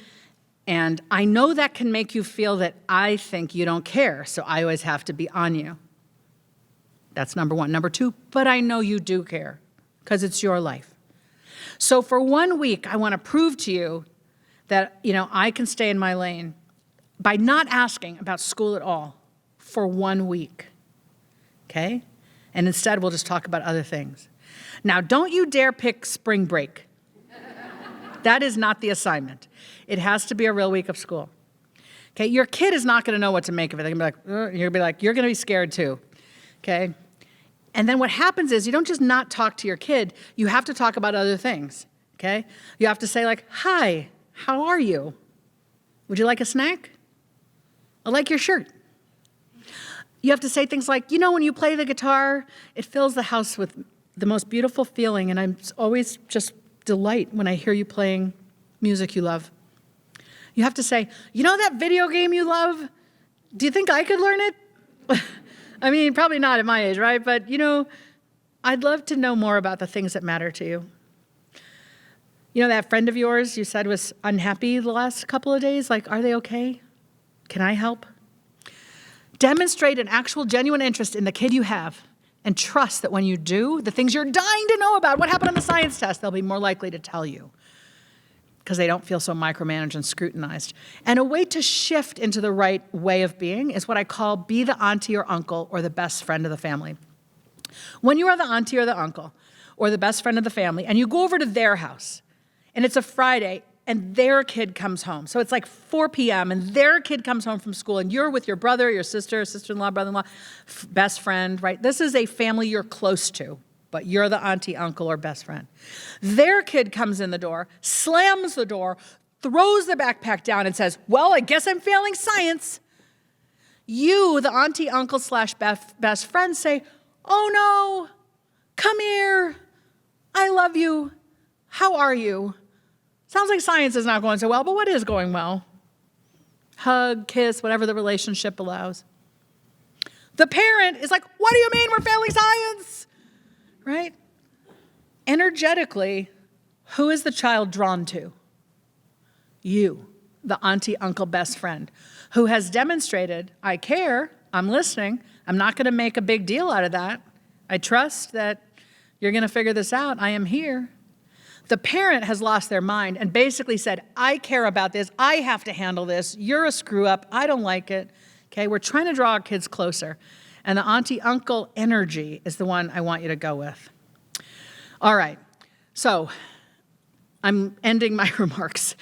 Speaker 4: and I know that can make you feel that I think you don't care, so I always have to be on you. That's number 1. Number 2, but I know you do care because it's your life. So for 1 week, I want to prove to you that, I can stay in my lane by not asking about school at all for 1 week. okay? And instead, we'll just talk about other things. Now, don't you dare pick spring break. That is not the assignment. It has to be a real week of school. Okay, your kid is not going to know what to make of it. They're going to be like, you're going to be like, you're going to be scared too, okay? And then what happens is you don't just not talk to your kid, you have to talk about other things, okay? You have to say like, hi, how are you? Would you like a snack? I like your shirt. You have to say things like, you know, when you play the guitar, it fills the house with the most beautiful feeling, and I'm always just delight when I hear you playing music you love. You have to say, you know that video game you love? Do you think I could learn it? I mean, probably not at my age, right? But, you know, I'd love to know more about the things that matter to you. You know that friend of yours you said was unhappy the last couple of days? Like, are they okay? Can I help? Demonstrate an actual genuine interest in the kid you have and trust that when you do, the things you're dying to know about, what happened on the science test, they'll be more likely to tell you because they don't feel so micromanaged and scrutinized. And a way to shift into the right way of being is what I call be the auntie or uncle or the best friend of the family. When you are the auntie or the uncle or the best friend of the family and you go over to their house and it's a Friday and their kid comes home. So it's like 4 p.m. and their kid comes home from school and you're with your brother, your sister, sister-in-law, brother-in-law, best friend, right? This is a family you're close to, but you're the auntie, uncle, or best friend. Their kid comes in the door, slams the door, throws the backpack down and says, well, I guess I'm failing science. You, the auntie, uncle, / best friend say, oh no, come here. I love you. How are you? Sounds like science is not going so well, but what is going well? Hug, kiss, whatever the relationship allows. The parent is like, what do you mean we're failing science? Right? Energetically, who is the child drawn to? You, the auntie, uncle, best friend, who has demonstrated, I care, I'm listening, I'm not going to make a big deal out of that. I trust that you're going to figure this out. I am here. The parent has lost their mind and basically said, I care about this. I have to handle this. You're a screw up. I don't like it. Okay, we're trying to draw our kids closer. And the auntie-uncle energy is the one I want you to go with. All right, so I'm ending my remarks.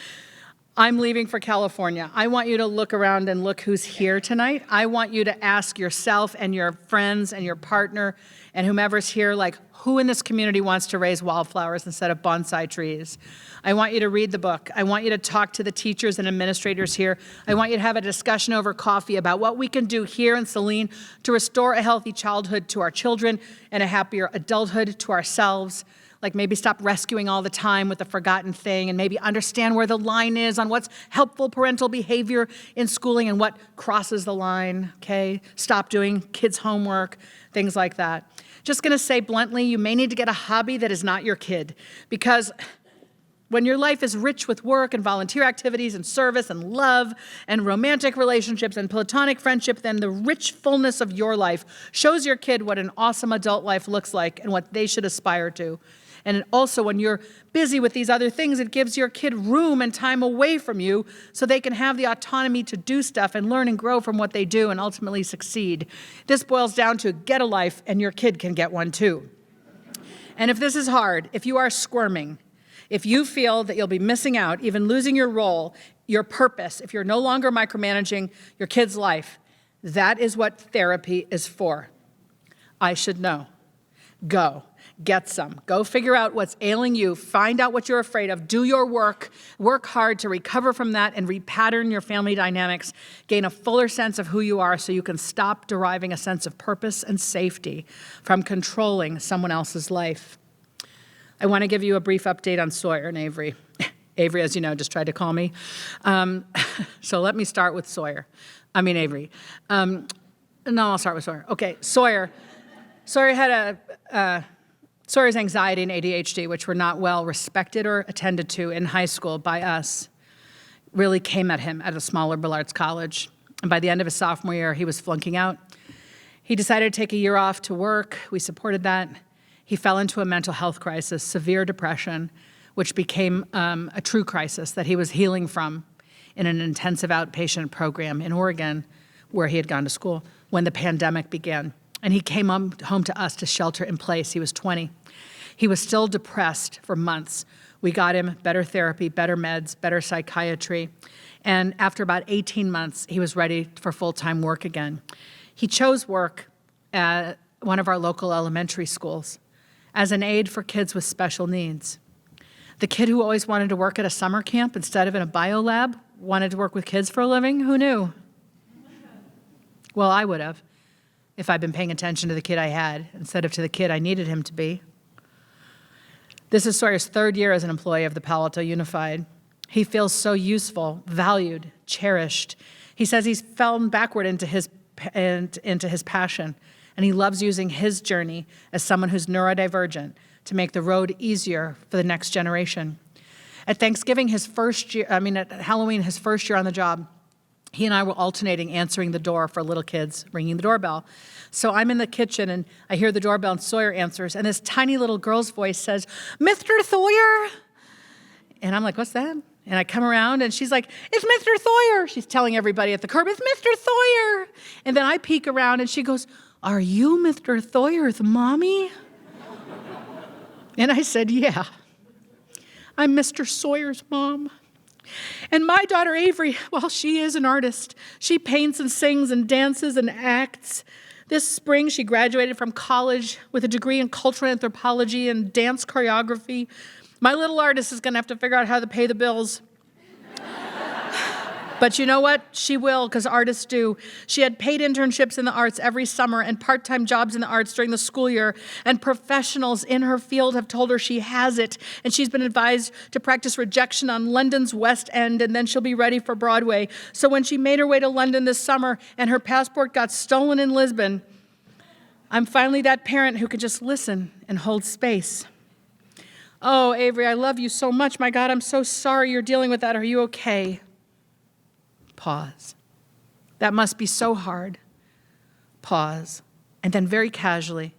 Speaker 4: I'm leaving for California. I want you to look around and look who's here tonight. I want you to ask yourself and your friends and your partner and whomever's here, like, who in this community wants to raise wildflowers instead of bonsai trees? I want you to read the book. I want you to talk to the teachers and administrators here. I want you to have a discussion over coffee about what we can do here in Saline to restore a healthy childhood to our children and a happier adulthood to ourselves. Like maybe stop rescuing all the time with the forgotten thing and maybe understand where the line is on what's helpful parental behavior in schooling and what crosses the line, okay? Stop doing kids' homework, things like that. Just gonna say bluntly, you may need to get a hobby that is not your kid because when your life is rich with work and volunteer activities and service and love and romantic relationships and platonic friendship, then the rich fullness of your life shows your kid what an awesome adult life looks like and what they should aspire to. And also when you're busy with these other things, it gives your kid room and time away from you so they can have the autonomy to do stuff and learn and grow from what they do and ultimately succeed. This boils down to get a life and your kid can get one too. And if this is hard, if you are squirming, if you feel that you'll be missing out, even losing your role, your purpose, if you're no longer micromanaging your kid's life, that is what therapy is for. I should know. Go. Get some. Go figure out what's ailing you. Find out what you're afraid of. Do your work. Work hard to recover from that and repattern your family dynamics. Gain a fuller sense of who you are so you can stop deriving a sense of purpose and safety from controlling someone else's life. I want to give you a brief update on Sawyer and Avery. Avery, as you know, just tried to call me. So let me start with Avery. No, I'll start with Sawyer. Okay, Sawyer. Sawyer had Sawyer's anxiety and ADHD, which were not well respected or attended to in high school by us, really came at him at a small liberal arts college. And by the end of his sophomore year, he was flunking out. He decided to take a year off to work. We supported that. He fell into a mental health crisis, severe depression, which became a true crisis that he was healing from in an intensive outpatient program in Oregon where he had gone to school when the pandemic began. and he came home to us to shelter in place. He was 20. He was still depressed for months. We got him better therapy, better meds, better psychiatry. And after about 18 months, he was ready for full-time work again. He chose work at one of our local elementary schools as an aide for kids with special needs. The kid who always wanted to work at a summer camp instead of in a bio lab wanted to work with kids for a living. Who knew? Well, I would have if I'd been paying attention to the kid I had instead of to the kid I needed him to be. This is Sawyer's 3rd year as an employee of the Palo Alto Unified. He feels so useful, valued, cherished. He says he's fallen backward into his passion, and he loves using his journey as someone who's neurodivergent to make the road easier for the next generation. At Thanksgiving, at Halloween, his first year on the job, he and I were alternating answering the door for little kids, ringing the doorbell. So I'm in the kitchen, and I hear the doorbell, and Sawyer answers, and this tiny little girl's voice says, "Mr. Sawyer?" And I'm like, "What's that?" And I come around, and she's like, "It's Mr. Sawyer." She's telling everybody at the curb, "It's Mr. Sawyer." And then I peek around, and she goes, "Are you Mr. Sawyer's mommy?" And I said, "Yeah, I'm Mr. Sawyer's mom." And my daughter Avery, well, she is an artist. She paints and sings and dances and acts. This spring, she graduated from college with a degree in cultural anthropology and dance choreography. My little artist is going to have to figure out how to pay the bills. But you know what? She will, because artists do. She had paid internships in the arts every summer and part-time jobs in the arts during the school year, and professionals in her field have told her she has it, and she's been advised to practice rejection on London's West End, and then she'll be ready for Broadway. So when she made her way to London this summer and her passport got stolen in Lisbon, I'm finally that parent who can just listen and hold space. "Oh, Avery, I love you so much. My God, I'm so sorry you're dealing with that. Are you okay?" Pause. "That must be so hard." Pause. And then very casually,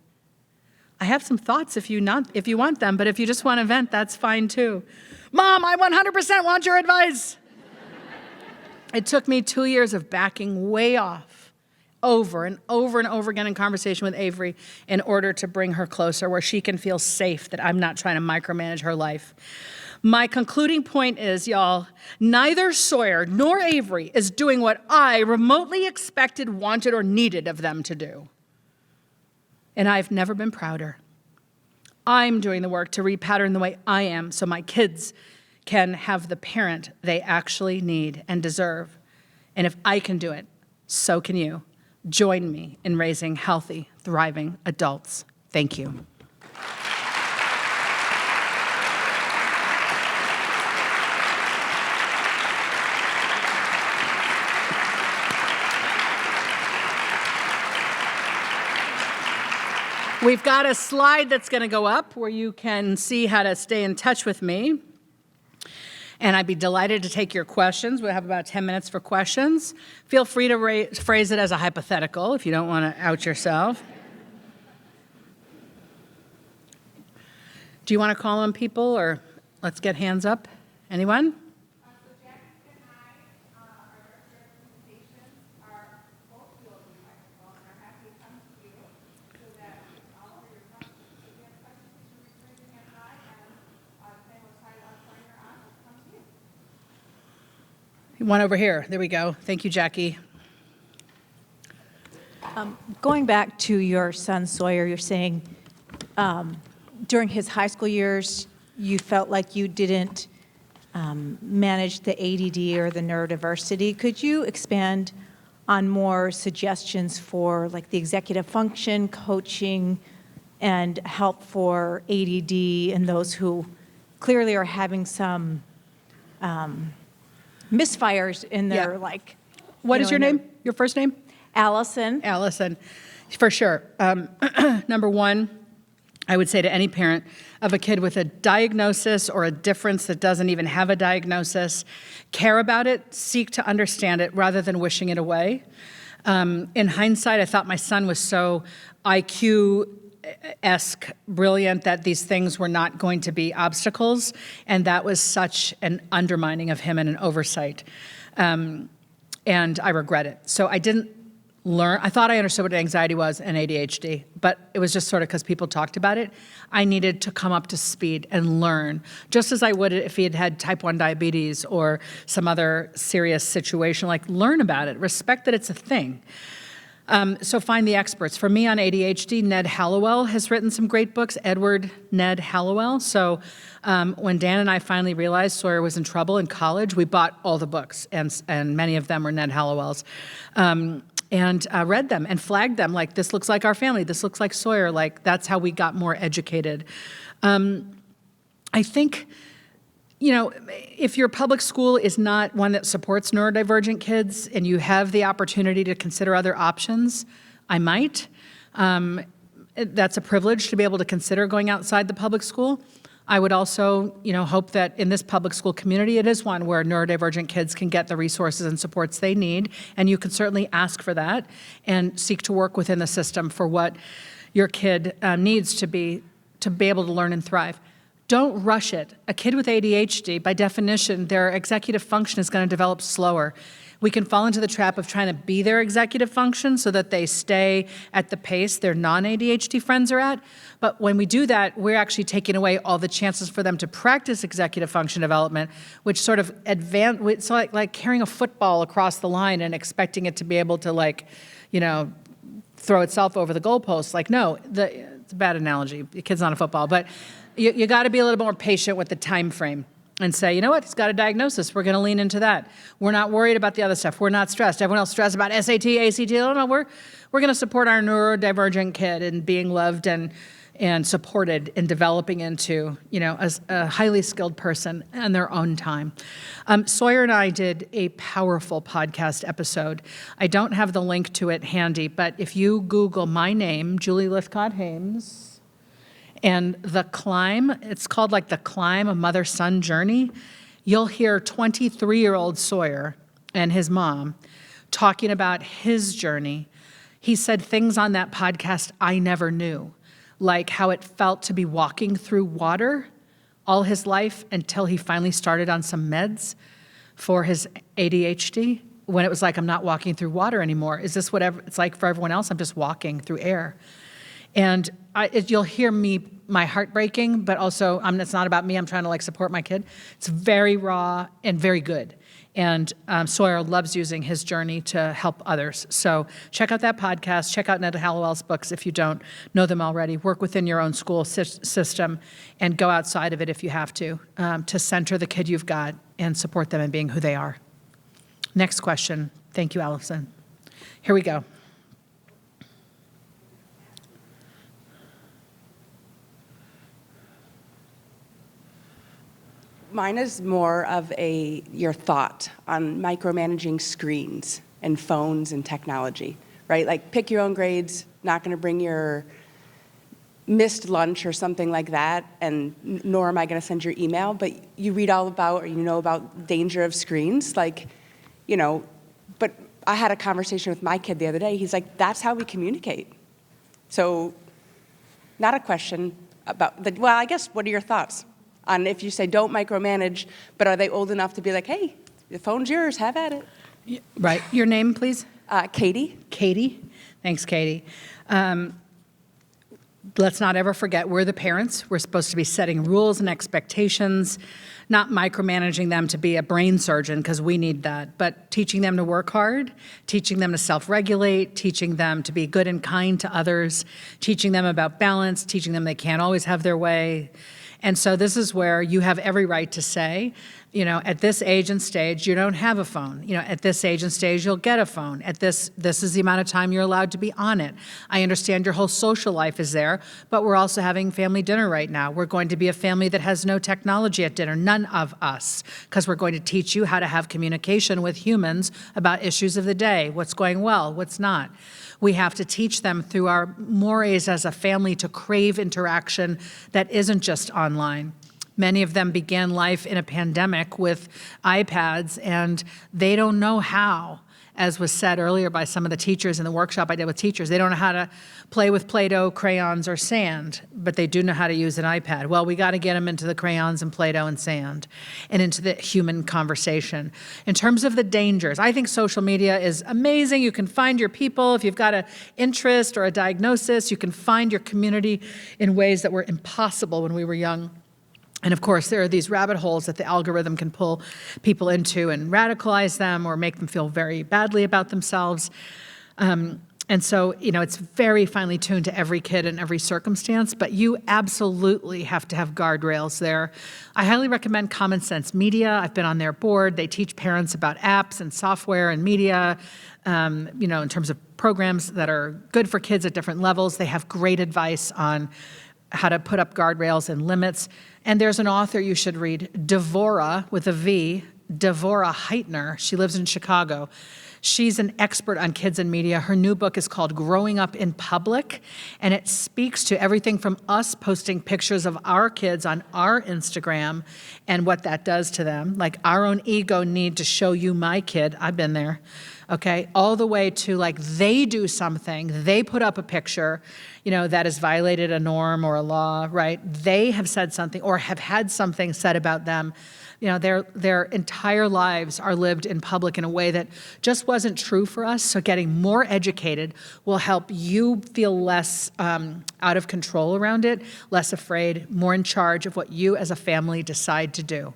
Speaker 4: "I have some thoughts if you want them, but if you just want to vent, that's fine too." "Mom, I 100% want your advice." It took me 2 years of backing way off, over and over and over again in conversation with Avery in order to bring her closer where she can feel safe that I'm not trying to micromanage her life. My concluding point is, y'all, neither Sawyer nor Avery is doing what I remotely expected, wanted, or needed of them to do. And I've never been prouder. I'm doing the work to repattern the way I am so my kids can have the parent they actually need and deserve. And if I can do it, so can you. Join me in raising healthy, thriving adults. Thank you. We've got a slide that's going to go up where you can see how to stay in touch with me. And I'd be delighted to take your questions. We'll have about 10 minutes for questions. Feel free to phrase it as a hypothetical if you don't want to out yourself. Do you want to call on people, or let's get hands up? Anyone? One over here. There we go. Thank you, Jackie.
Speaker 5: Going back to your son Sawyer, you're saying during his high school years, you felt like you didn't manage the ADD or the neurodiversity. Could you expand on more suggestions for like the executive function, coaching, and help for ADD and those who clearly are having some misfires in their like.
Speaker 4: What is your name? Your first name?
Speaker 5: Allison.
Speaker 4: Allison, for sure. Number one, I would say to any parent of a kid with a diagnosis or a difference that doesn't even have a diagnosis, care about it, seek to understand it rather than wishing it away. In hindsight, I thought my son was so IQ-esque brilliant that these things were not going to be obstacles, and that was such an undermining of him and an oversight. And I regret it. So I didn't I thought I understood what anxiety was and ADHD, but it was just sort of because people talked about it. I needed to come up to speed and learn, just as I would if he had had type 1 diabetes or some other serious situation, like learn about it, respect that it's a thing. So find the experts. For me on ADHD, Ned Hallowell has written some great books, Edward Ned Hallowell. So when Dan and I finally realized Sawyer was in trouble in college, we bought all the books, and many of them were Ned Hallowell's. And read them and flagged them like, this looks like our family, this looks like Sawyer, like that's how we got more educated. I think, if your public school is not one that supports neurodivergent kids and you have the opportunity to consider other options, I might. That's a privilege to be able to consider going outside the public school. I would also, hope that in this public school community, it is one where neurodivergent kids can get the resources and supports they need, and you can certainly ask for that and seek to work within the system for what your kid needs to be able to learn and thrive. Don't rush it. A kid with ADHD, by definition, their executive function is going to develop slower. We can fall into the trap of trying to be their executive function so that they stay at the pace their non-ADHD friends are at. But when we do that, we're actually taking away all the chances for them to practice executive function development, which sort of it's like carrying a football across the line and expecting it to be able to throw itself over the goalpost. Like, no, it's a bad analogy. The kid's not a football, but you got to be a little more patient with the time frame. And say, you know what, he's got a diagnosis. We're going to lean into that. We're not worried about the other stuff. We're not stressed. Everyone else stressed about SAT, ACT. No, we're going to support our neurodivergent kid in being loved and supported in developing into, a highly skilled person in their own time. Sawyer and I did a powerful podcast episode. I don't have the link to it handy, but if you Google my name, Julie Lithcott-Hames, and The Climb, it's called like The Climb, a mother-son journey. You'll hear 23-year-old Sawyer and his mom talking about his journey. He said things on that podcast I never knew, like how it felt to be walking through water all his life until he finally started on some meds for his ADHD, when it was like, I'm not walking through water anymore. Is this whatever it's like for everyone else? I'm just walking through air. And you'll hear my heart breaking, but also it's not about me. I'm trying to support my kid. It's very raw and very good. And Sawyer loves using his journey to help others. So check out that podcast. Check out Ned Hallowell's books if you don't know them already. Work within your own school system and go outside of it if you have to center the kid you've got and support them in being who they are. Next question. Thank you, Allison. Here we go.
Speaker 6: Mine is more of your thought on micromanaging screens and phones and technology, right? Like pick your own grades, not going to bring your missed lunch or something like that, and nor am I going to send your email, but you read all about or about danger of screens, but I had a conversation with my kid the other day. He's like, that's how we communicate. So not a question about, I guess, what are your thoughts on if you say don't micromanage, but are they old enough to be like, hey, the phone's yours, have at it?
Speaker 4: Right. Your name, please?
Speaker 6: Katie.
Speaker 4: Katie. Thanks, Katie. Let's not ever forget we're the parents. We're supposed to be setting rules and expectations, not micromanaging them to be a brain surgeon because we need that, but teaching them to work hard, teaching them to self-regulate, teaching them to be good and kind to others, teaching them about balance, teaching them they can't always have their way. And so this is where you have every right to say, at this age and stage, you don't have a phone. At this age and stage, you'll get a phone. At this is the amount of time you're allowed to be on it. I understand your whole social life is there, but we're also having family dinner right now. We're going to be a family that has no technology at dinner, none of us, because we're going to teach you how to have communication with humans about issues of the day, what's going well, what's not. We have to teach them through our mores as a family to crave interaction that isn't just online. Many of them began life in a pandemic with iPads, and they don't know how. as was said earlier by some of the teachers in the workshop I did with teachers. They don't know how to play with Play-Doh, crayons, or sand, but they do know how to use an iPad. Well, we got to get them into the crayons and Play-Doh and sand and into the human conversation. In terms of the dangers, I think social media is amazing. You can find your people. If you've got an interest or a diagnosis, you can find your community in ways that were impossible when we were young. And of course, there are these rabbit holes that the algorithm can pull people into and radicalize them or make them feel very badly about themselves. And so, it's very finely tuned to every kid in every circumstance, but you absolutely have to have guardrails there. I highly recommend Common Sense Media. I've been on their board. They teach parents about apps and software and media, in terms of programs that are good for kids at different levels. They have great advice on how to put up guardrails and limits. And there's an author you should read, Devorah, with a V, Devorah Heitner. She lives in Chicago. She's an expert on kids and media. Her new book is called Growing Up in Public, and it speaks to everything from us posting pictures of our kids on our Instagram and what that does to them, like our own ego need to show you my kid. I've been there. Okay, all the way to like they do something, they put up a picture, that has violated a norm or a law, right? They have said something or have had something said about them. Their entire lives are lived in public in a way that just wasn't true for us. So getting more educated will help you feel less out of control around it, less afraid, more in charge of what you as a family decide to do.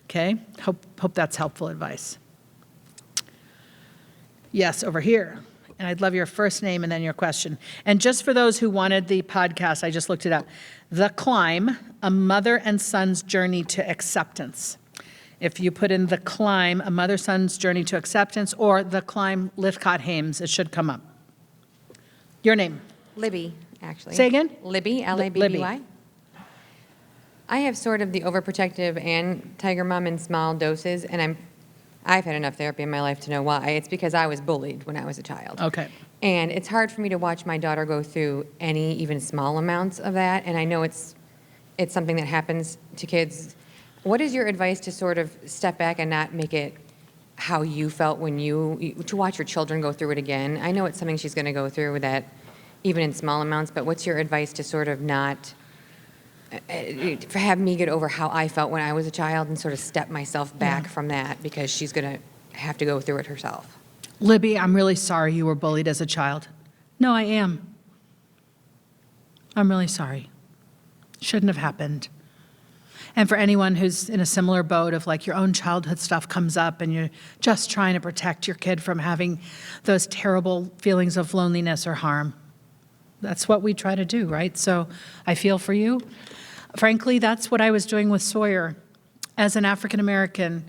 Speaker 4: Okay, hope that's helpful advice. Yes, over here. And I'd love your first name and then your question. And just for those who wanted the podcast, I just looked it up. The Climb, A Mother and Son's Journey to Acceptance. If you put in The Climb, A Mother-Son's Journey to Acceptance, or The Climb, Lithcott-Hames, it should come up. Your name?
Speaker 7: Libby, actually.
Speaker 4: Say again?
Speaker 7: Libby, L-A-B-B-Y. I have sort of the overprotective and tiger mom in small doses, and I've had enough therapy in my life to know why. It's because I was bullied when I was a child.
Speaker 4: Okay.
Speaker 7: And it's hard for me to watch my daughter go through any even small amounts of that, and I know it's something that happens to kids. What is your advice to sort of step back and not make it how you felt when to watch your children go through it again? I know it's something she's going to go through that even in small amounts, but what's your advice to sort of not have me get over how I felt when I was a child and sort of step myself back from that because she's going to have to go through it herself?
Speaker 4: Libby, I'm really sorry you were bullied as a child. No, I am. I'm really sorry. Shouldn't have happened. And for anyone who's in a similar boat of like your own childhood stuff comes up and you're just trying to protect your kid from having those terrible feelings of loneliness or harm, that's what we try to do, right? So I feel for you. Frankly, that's what I was doing with Sawyer. As an African American,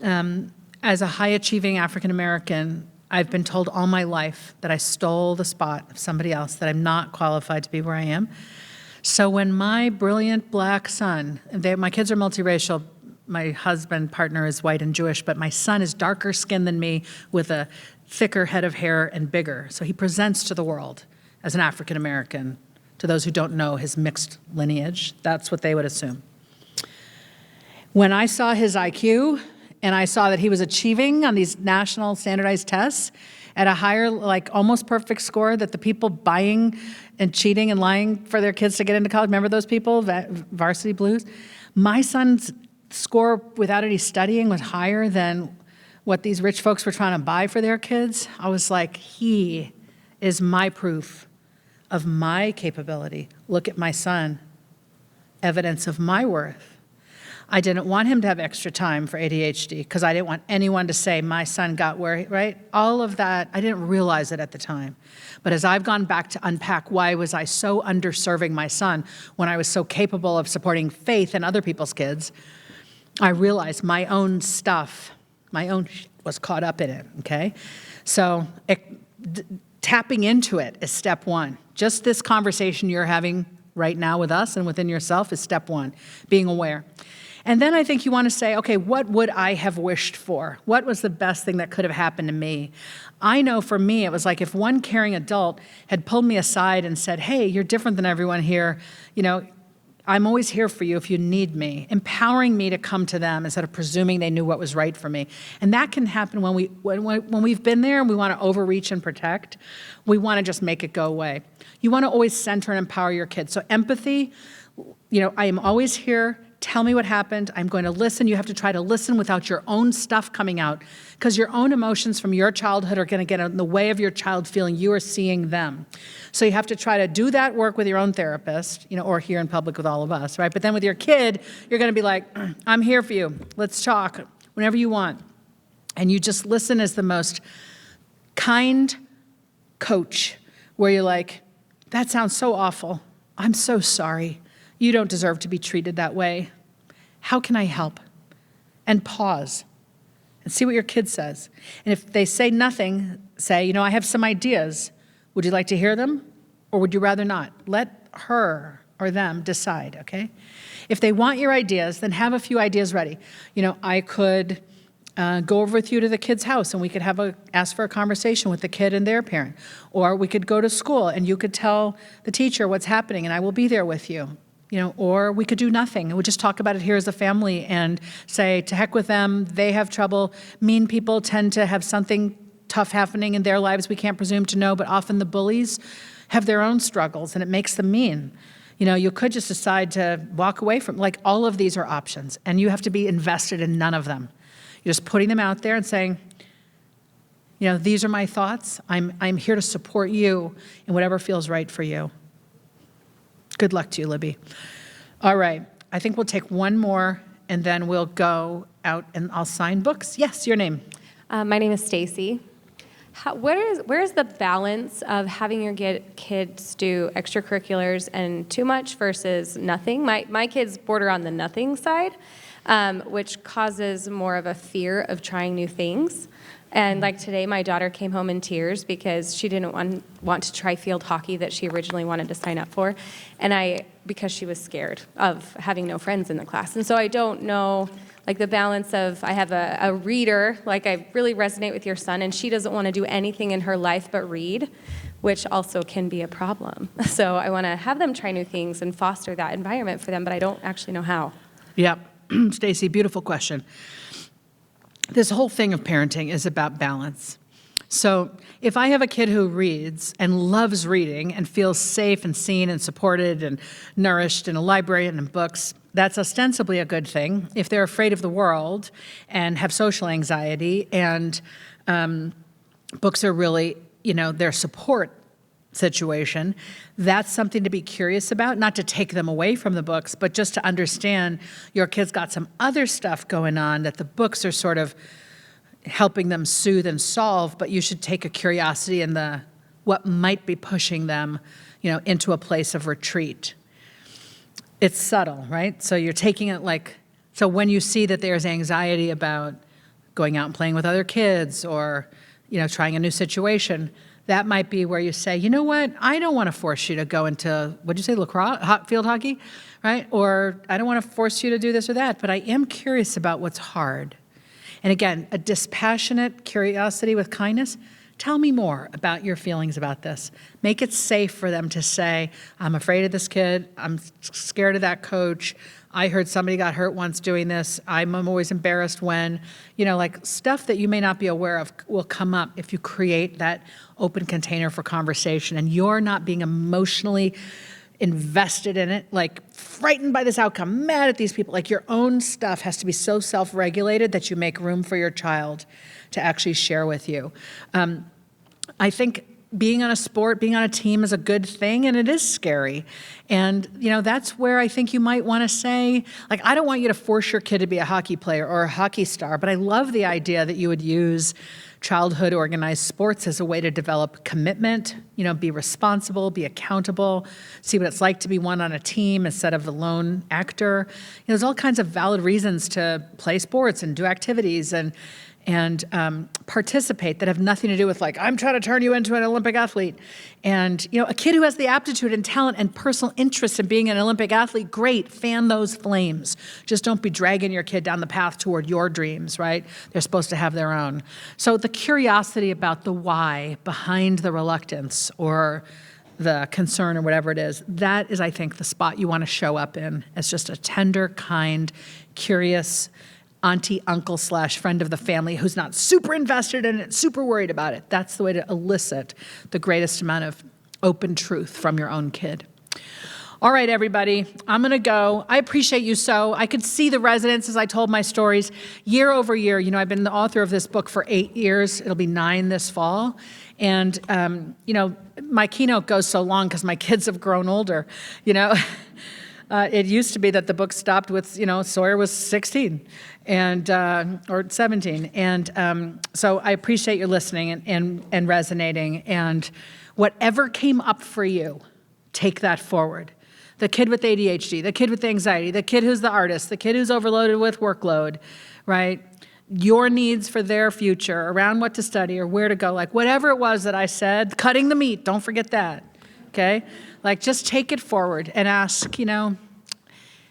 Speaker 4: as a high-achieving African American, I've been told all my life that I stole the spot of somebody else, that I'm not qualified to be where I am. So when my brilliant black son, my kids are multiracial, my husband, partner is white and Jewish, but my son is darker skinned than me with a thicker head of hair and bigger. So he presents to the world as an African American. To those who don't know his mixed lineage, that's what they would assume. When I saw his IQ and I saw that he was achieving on these national standardized tests at a higher, like almost perfect score that the people buying and cheating and lying for their kids to get into college, remember those people, Varsity Blues? My son's score without any studying was higher than what these rich folks were trying to buy for their kids. I was like, he is my proof of my capability. Look at my son, evidence of my worth. I didn't want him to have extra time for ADHD because I didn't want anyone to say my son got where, right? All of that, I didn't realize it at the time. But as I've gone back to unpack why was I so underserving my son when I was so capable of supporting faith and other people's kids, I realized my own stuff, my own was caught up in it, okay? So tapping into it is step one. Just this conversation you're having right now with us and within yourself is step one, being aware. And then I think you want to say, okay, what would I have wished for? What was the best thing that could have happened to me? I know for me, it was like if one caring adult had pulled me aside and said, hey, you're different than everyone here. I'm always here for you if you need me, empowering me to come to them instead of presuming they knew what was right for me. And that can happen when we've been there and we want to overreach and protect. We want to just make it go away. You want to always center and empower your kids. So empathy, I am always here. Tell me what happened. I'm going to listen. You have to try to listen without your own stuff coming out, because your own emotions from your childhood are going to get in the way of your child feeling you are seeing them. So you have to try to do that work with your own therapist, or here in public with all of us, right? But then with your kid, you're going to be like, I'm here for you. Let's talk whenever you want. And you just listen as the most kind coach, where you're like, that sounds so awful. I'm so sorry. You don't deserve to be treated that way. How can I help? And pause and see what your kid says. And if they say nothing, say, I have some ideas. Would you like to hear them? Or would you rather not? Let her or them decide, okay? If they want your ideas, then have a few ideas ready. I could go over with you to the kid's house and we could ask for a conversation with the kid and their parent. Or we could go to school and you could tell the teacher what's happening and I will be there with you. Or we could do nothing and we just talk about it here as a family and say, to heck with them, they have trouble. Mean people tend to have something tough happening in their lives we can't presume to know, but often the bullies have their own struggles and it makes them mean. You could just decide to walk away from, all of these are options and you have to be invested in none of them. You're just putting them out there and saying, these are my thoughts. I'm here to support you in whatever feels right for you. Good luck to you, Libby. All right, I think we'll take one more and then we'll go out and I'll sign books. Yes, your name.
Speaker 8: My name is Stacy. Where is the balance of having your kids do extracurriculars and too much versus nothing? My kids border on the nothing side, which causes more of a fear of trying new things. And today, my daughter came home in tears because she didn't want to try field hockey that she originally wanted to sign up for, because she was scared of having no friends in the class. And so I don't know, the balance of, I have a reader, I really resonate with your son, and she doesn't want to do anything in her life but read, which also can be a problem. So I want to have them try new things and foster that environment for them, but I don't actually know how.
Speaker 4: Yep. Stacy, beautiful question. This whole thing of parenting is about balance. So if I have a kid who reads and loves reading and feels safe and seen and supported and nourished in a library and in books, that's ostensibly a good thing. If they're afraid of the world and have social anxiety and books are really, their support situation, that's something to be curious about, not to take them away from the books, but just to understand your kid's got some other stuff going on that the books are sort of helping them soothe and solve, but you should take a curiosity in what might be pushing them, into a place of retreat. It's subtle, right? So you're taking it so when you see that there's anxiety about going out and playing with other kids or, trying a new situation, that might be where you say, you know what, I don't want to force you to go into, what'd you say, lacrosse, field hockey, right? Or I don't want to force you to do this or that, but I am curious about what's hard. And again, a dispassionate curiosity with kindness. Tell me more about your feelings about this. Make it safe for them to say, I'm afraid of this kid. I'm scared of that coach. I heard somebody got hurt once doing this. I'm always embarrassed when, stuff that you may not be aware of will come up if you create that open container for conversation and you're not being emotionally invested in it, frightened by this outcome, mad at these people. Your own stuff has to be so self-regulated that you make room for your child to actually share with you. I think being on a sport, being on a team is a good thing, and it is scary. And, that's where I think you might want to say, I don't want you to force your kid to be a hockey player or a hockey star, but I love the idea that you would use childhood organized sports as a way to develop commitment, be responsible, be accountable, see what it's like to be one on a team instead of the lone actor. There's all kinds of valid reasons to play sports and do activities and participate that have nothing to do with I'm trying to turn you into an Olympic athlete. And, a kid who has the aptitude and talent and personal interest in being an Olympic athlete, great, fan those flames. Just don't be dragging your kid down the path toward your dreams, right? They're supposed to have their own. So the curiosity about the why behind the reluctance or the concern or whatever it is, that is, I think, the spot you want to show up in as just a tender, kind, curious auntie, uncle / friend of the family who's not super invested in it, super worried about it. That's the way to elicit the greatest amount of open truth from your own kid. All right, everybody, I'm going to go. I appreciate you so. I could see the residents as I told my stories year over year. You know, I've been the author of this book for 8 years. It'll be 9 this fall. And, you know, my keynote goes so long because my kids have grown older, you know. It used to be that the book stopped with, you know, Sawyer was 16 and or 17. And so I appreciate your listening and resonating. And whatever came up for you, take that forward. The kid with ADHD, the kid with anxiety, the kid who's the artist, the kid who's overloaded with workload, right? Your needs for their future, around what to study or where to go, like whatever it was that I said, cutting the meat, don't forget that, okay? Like just take it forward and ask, you know,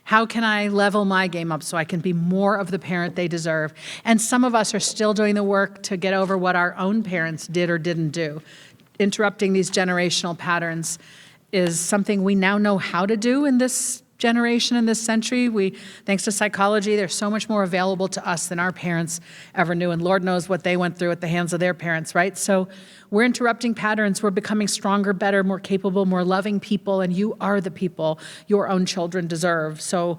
Speaker 4: how can I level my game up so I can be more of the parent they deserve? And some of us are still doing the work to get over what our own parents did or didn't do. Interrupting these generational patterns is something we now know how to do in this generation, in this century. Thanks to psychology, there's so much more available to us than our parents ever knew, and Lord knows what they went through at the hands of their parents, right? So we're interrupting patterns, we're becoming stronger, better, more capable, more loving people, and you are the people your own children deserve. So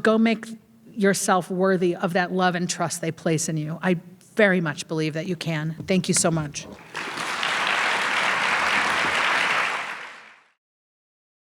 Speaker 4: go make yourself worthy of that love and trust they place in you. I very much believe that you can. Thank you so much.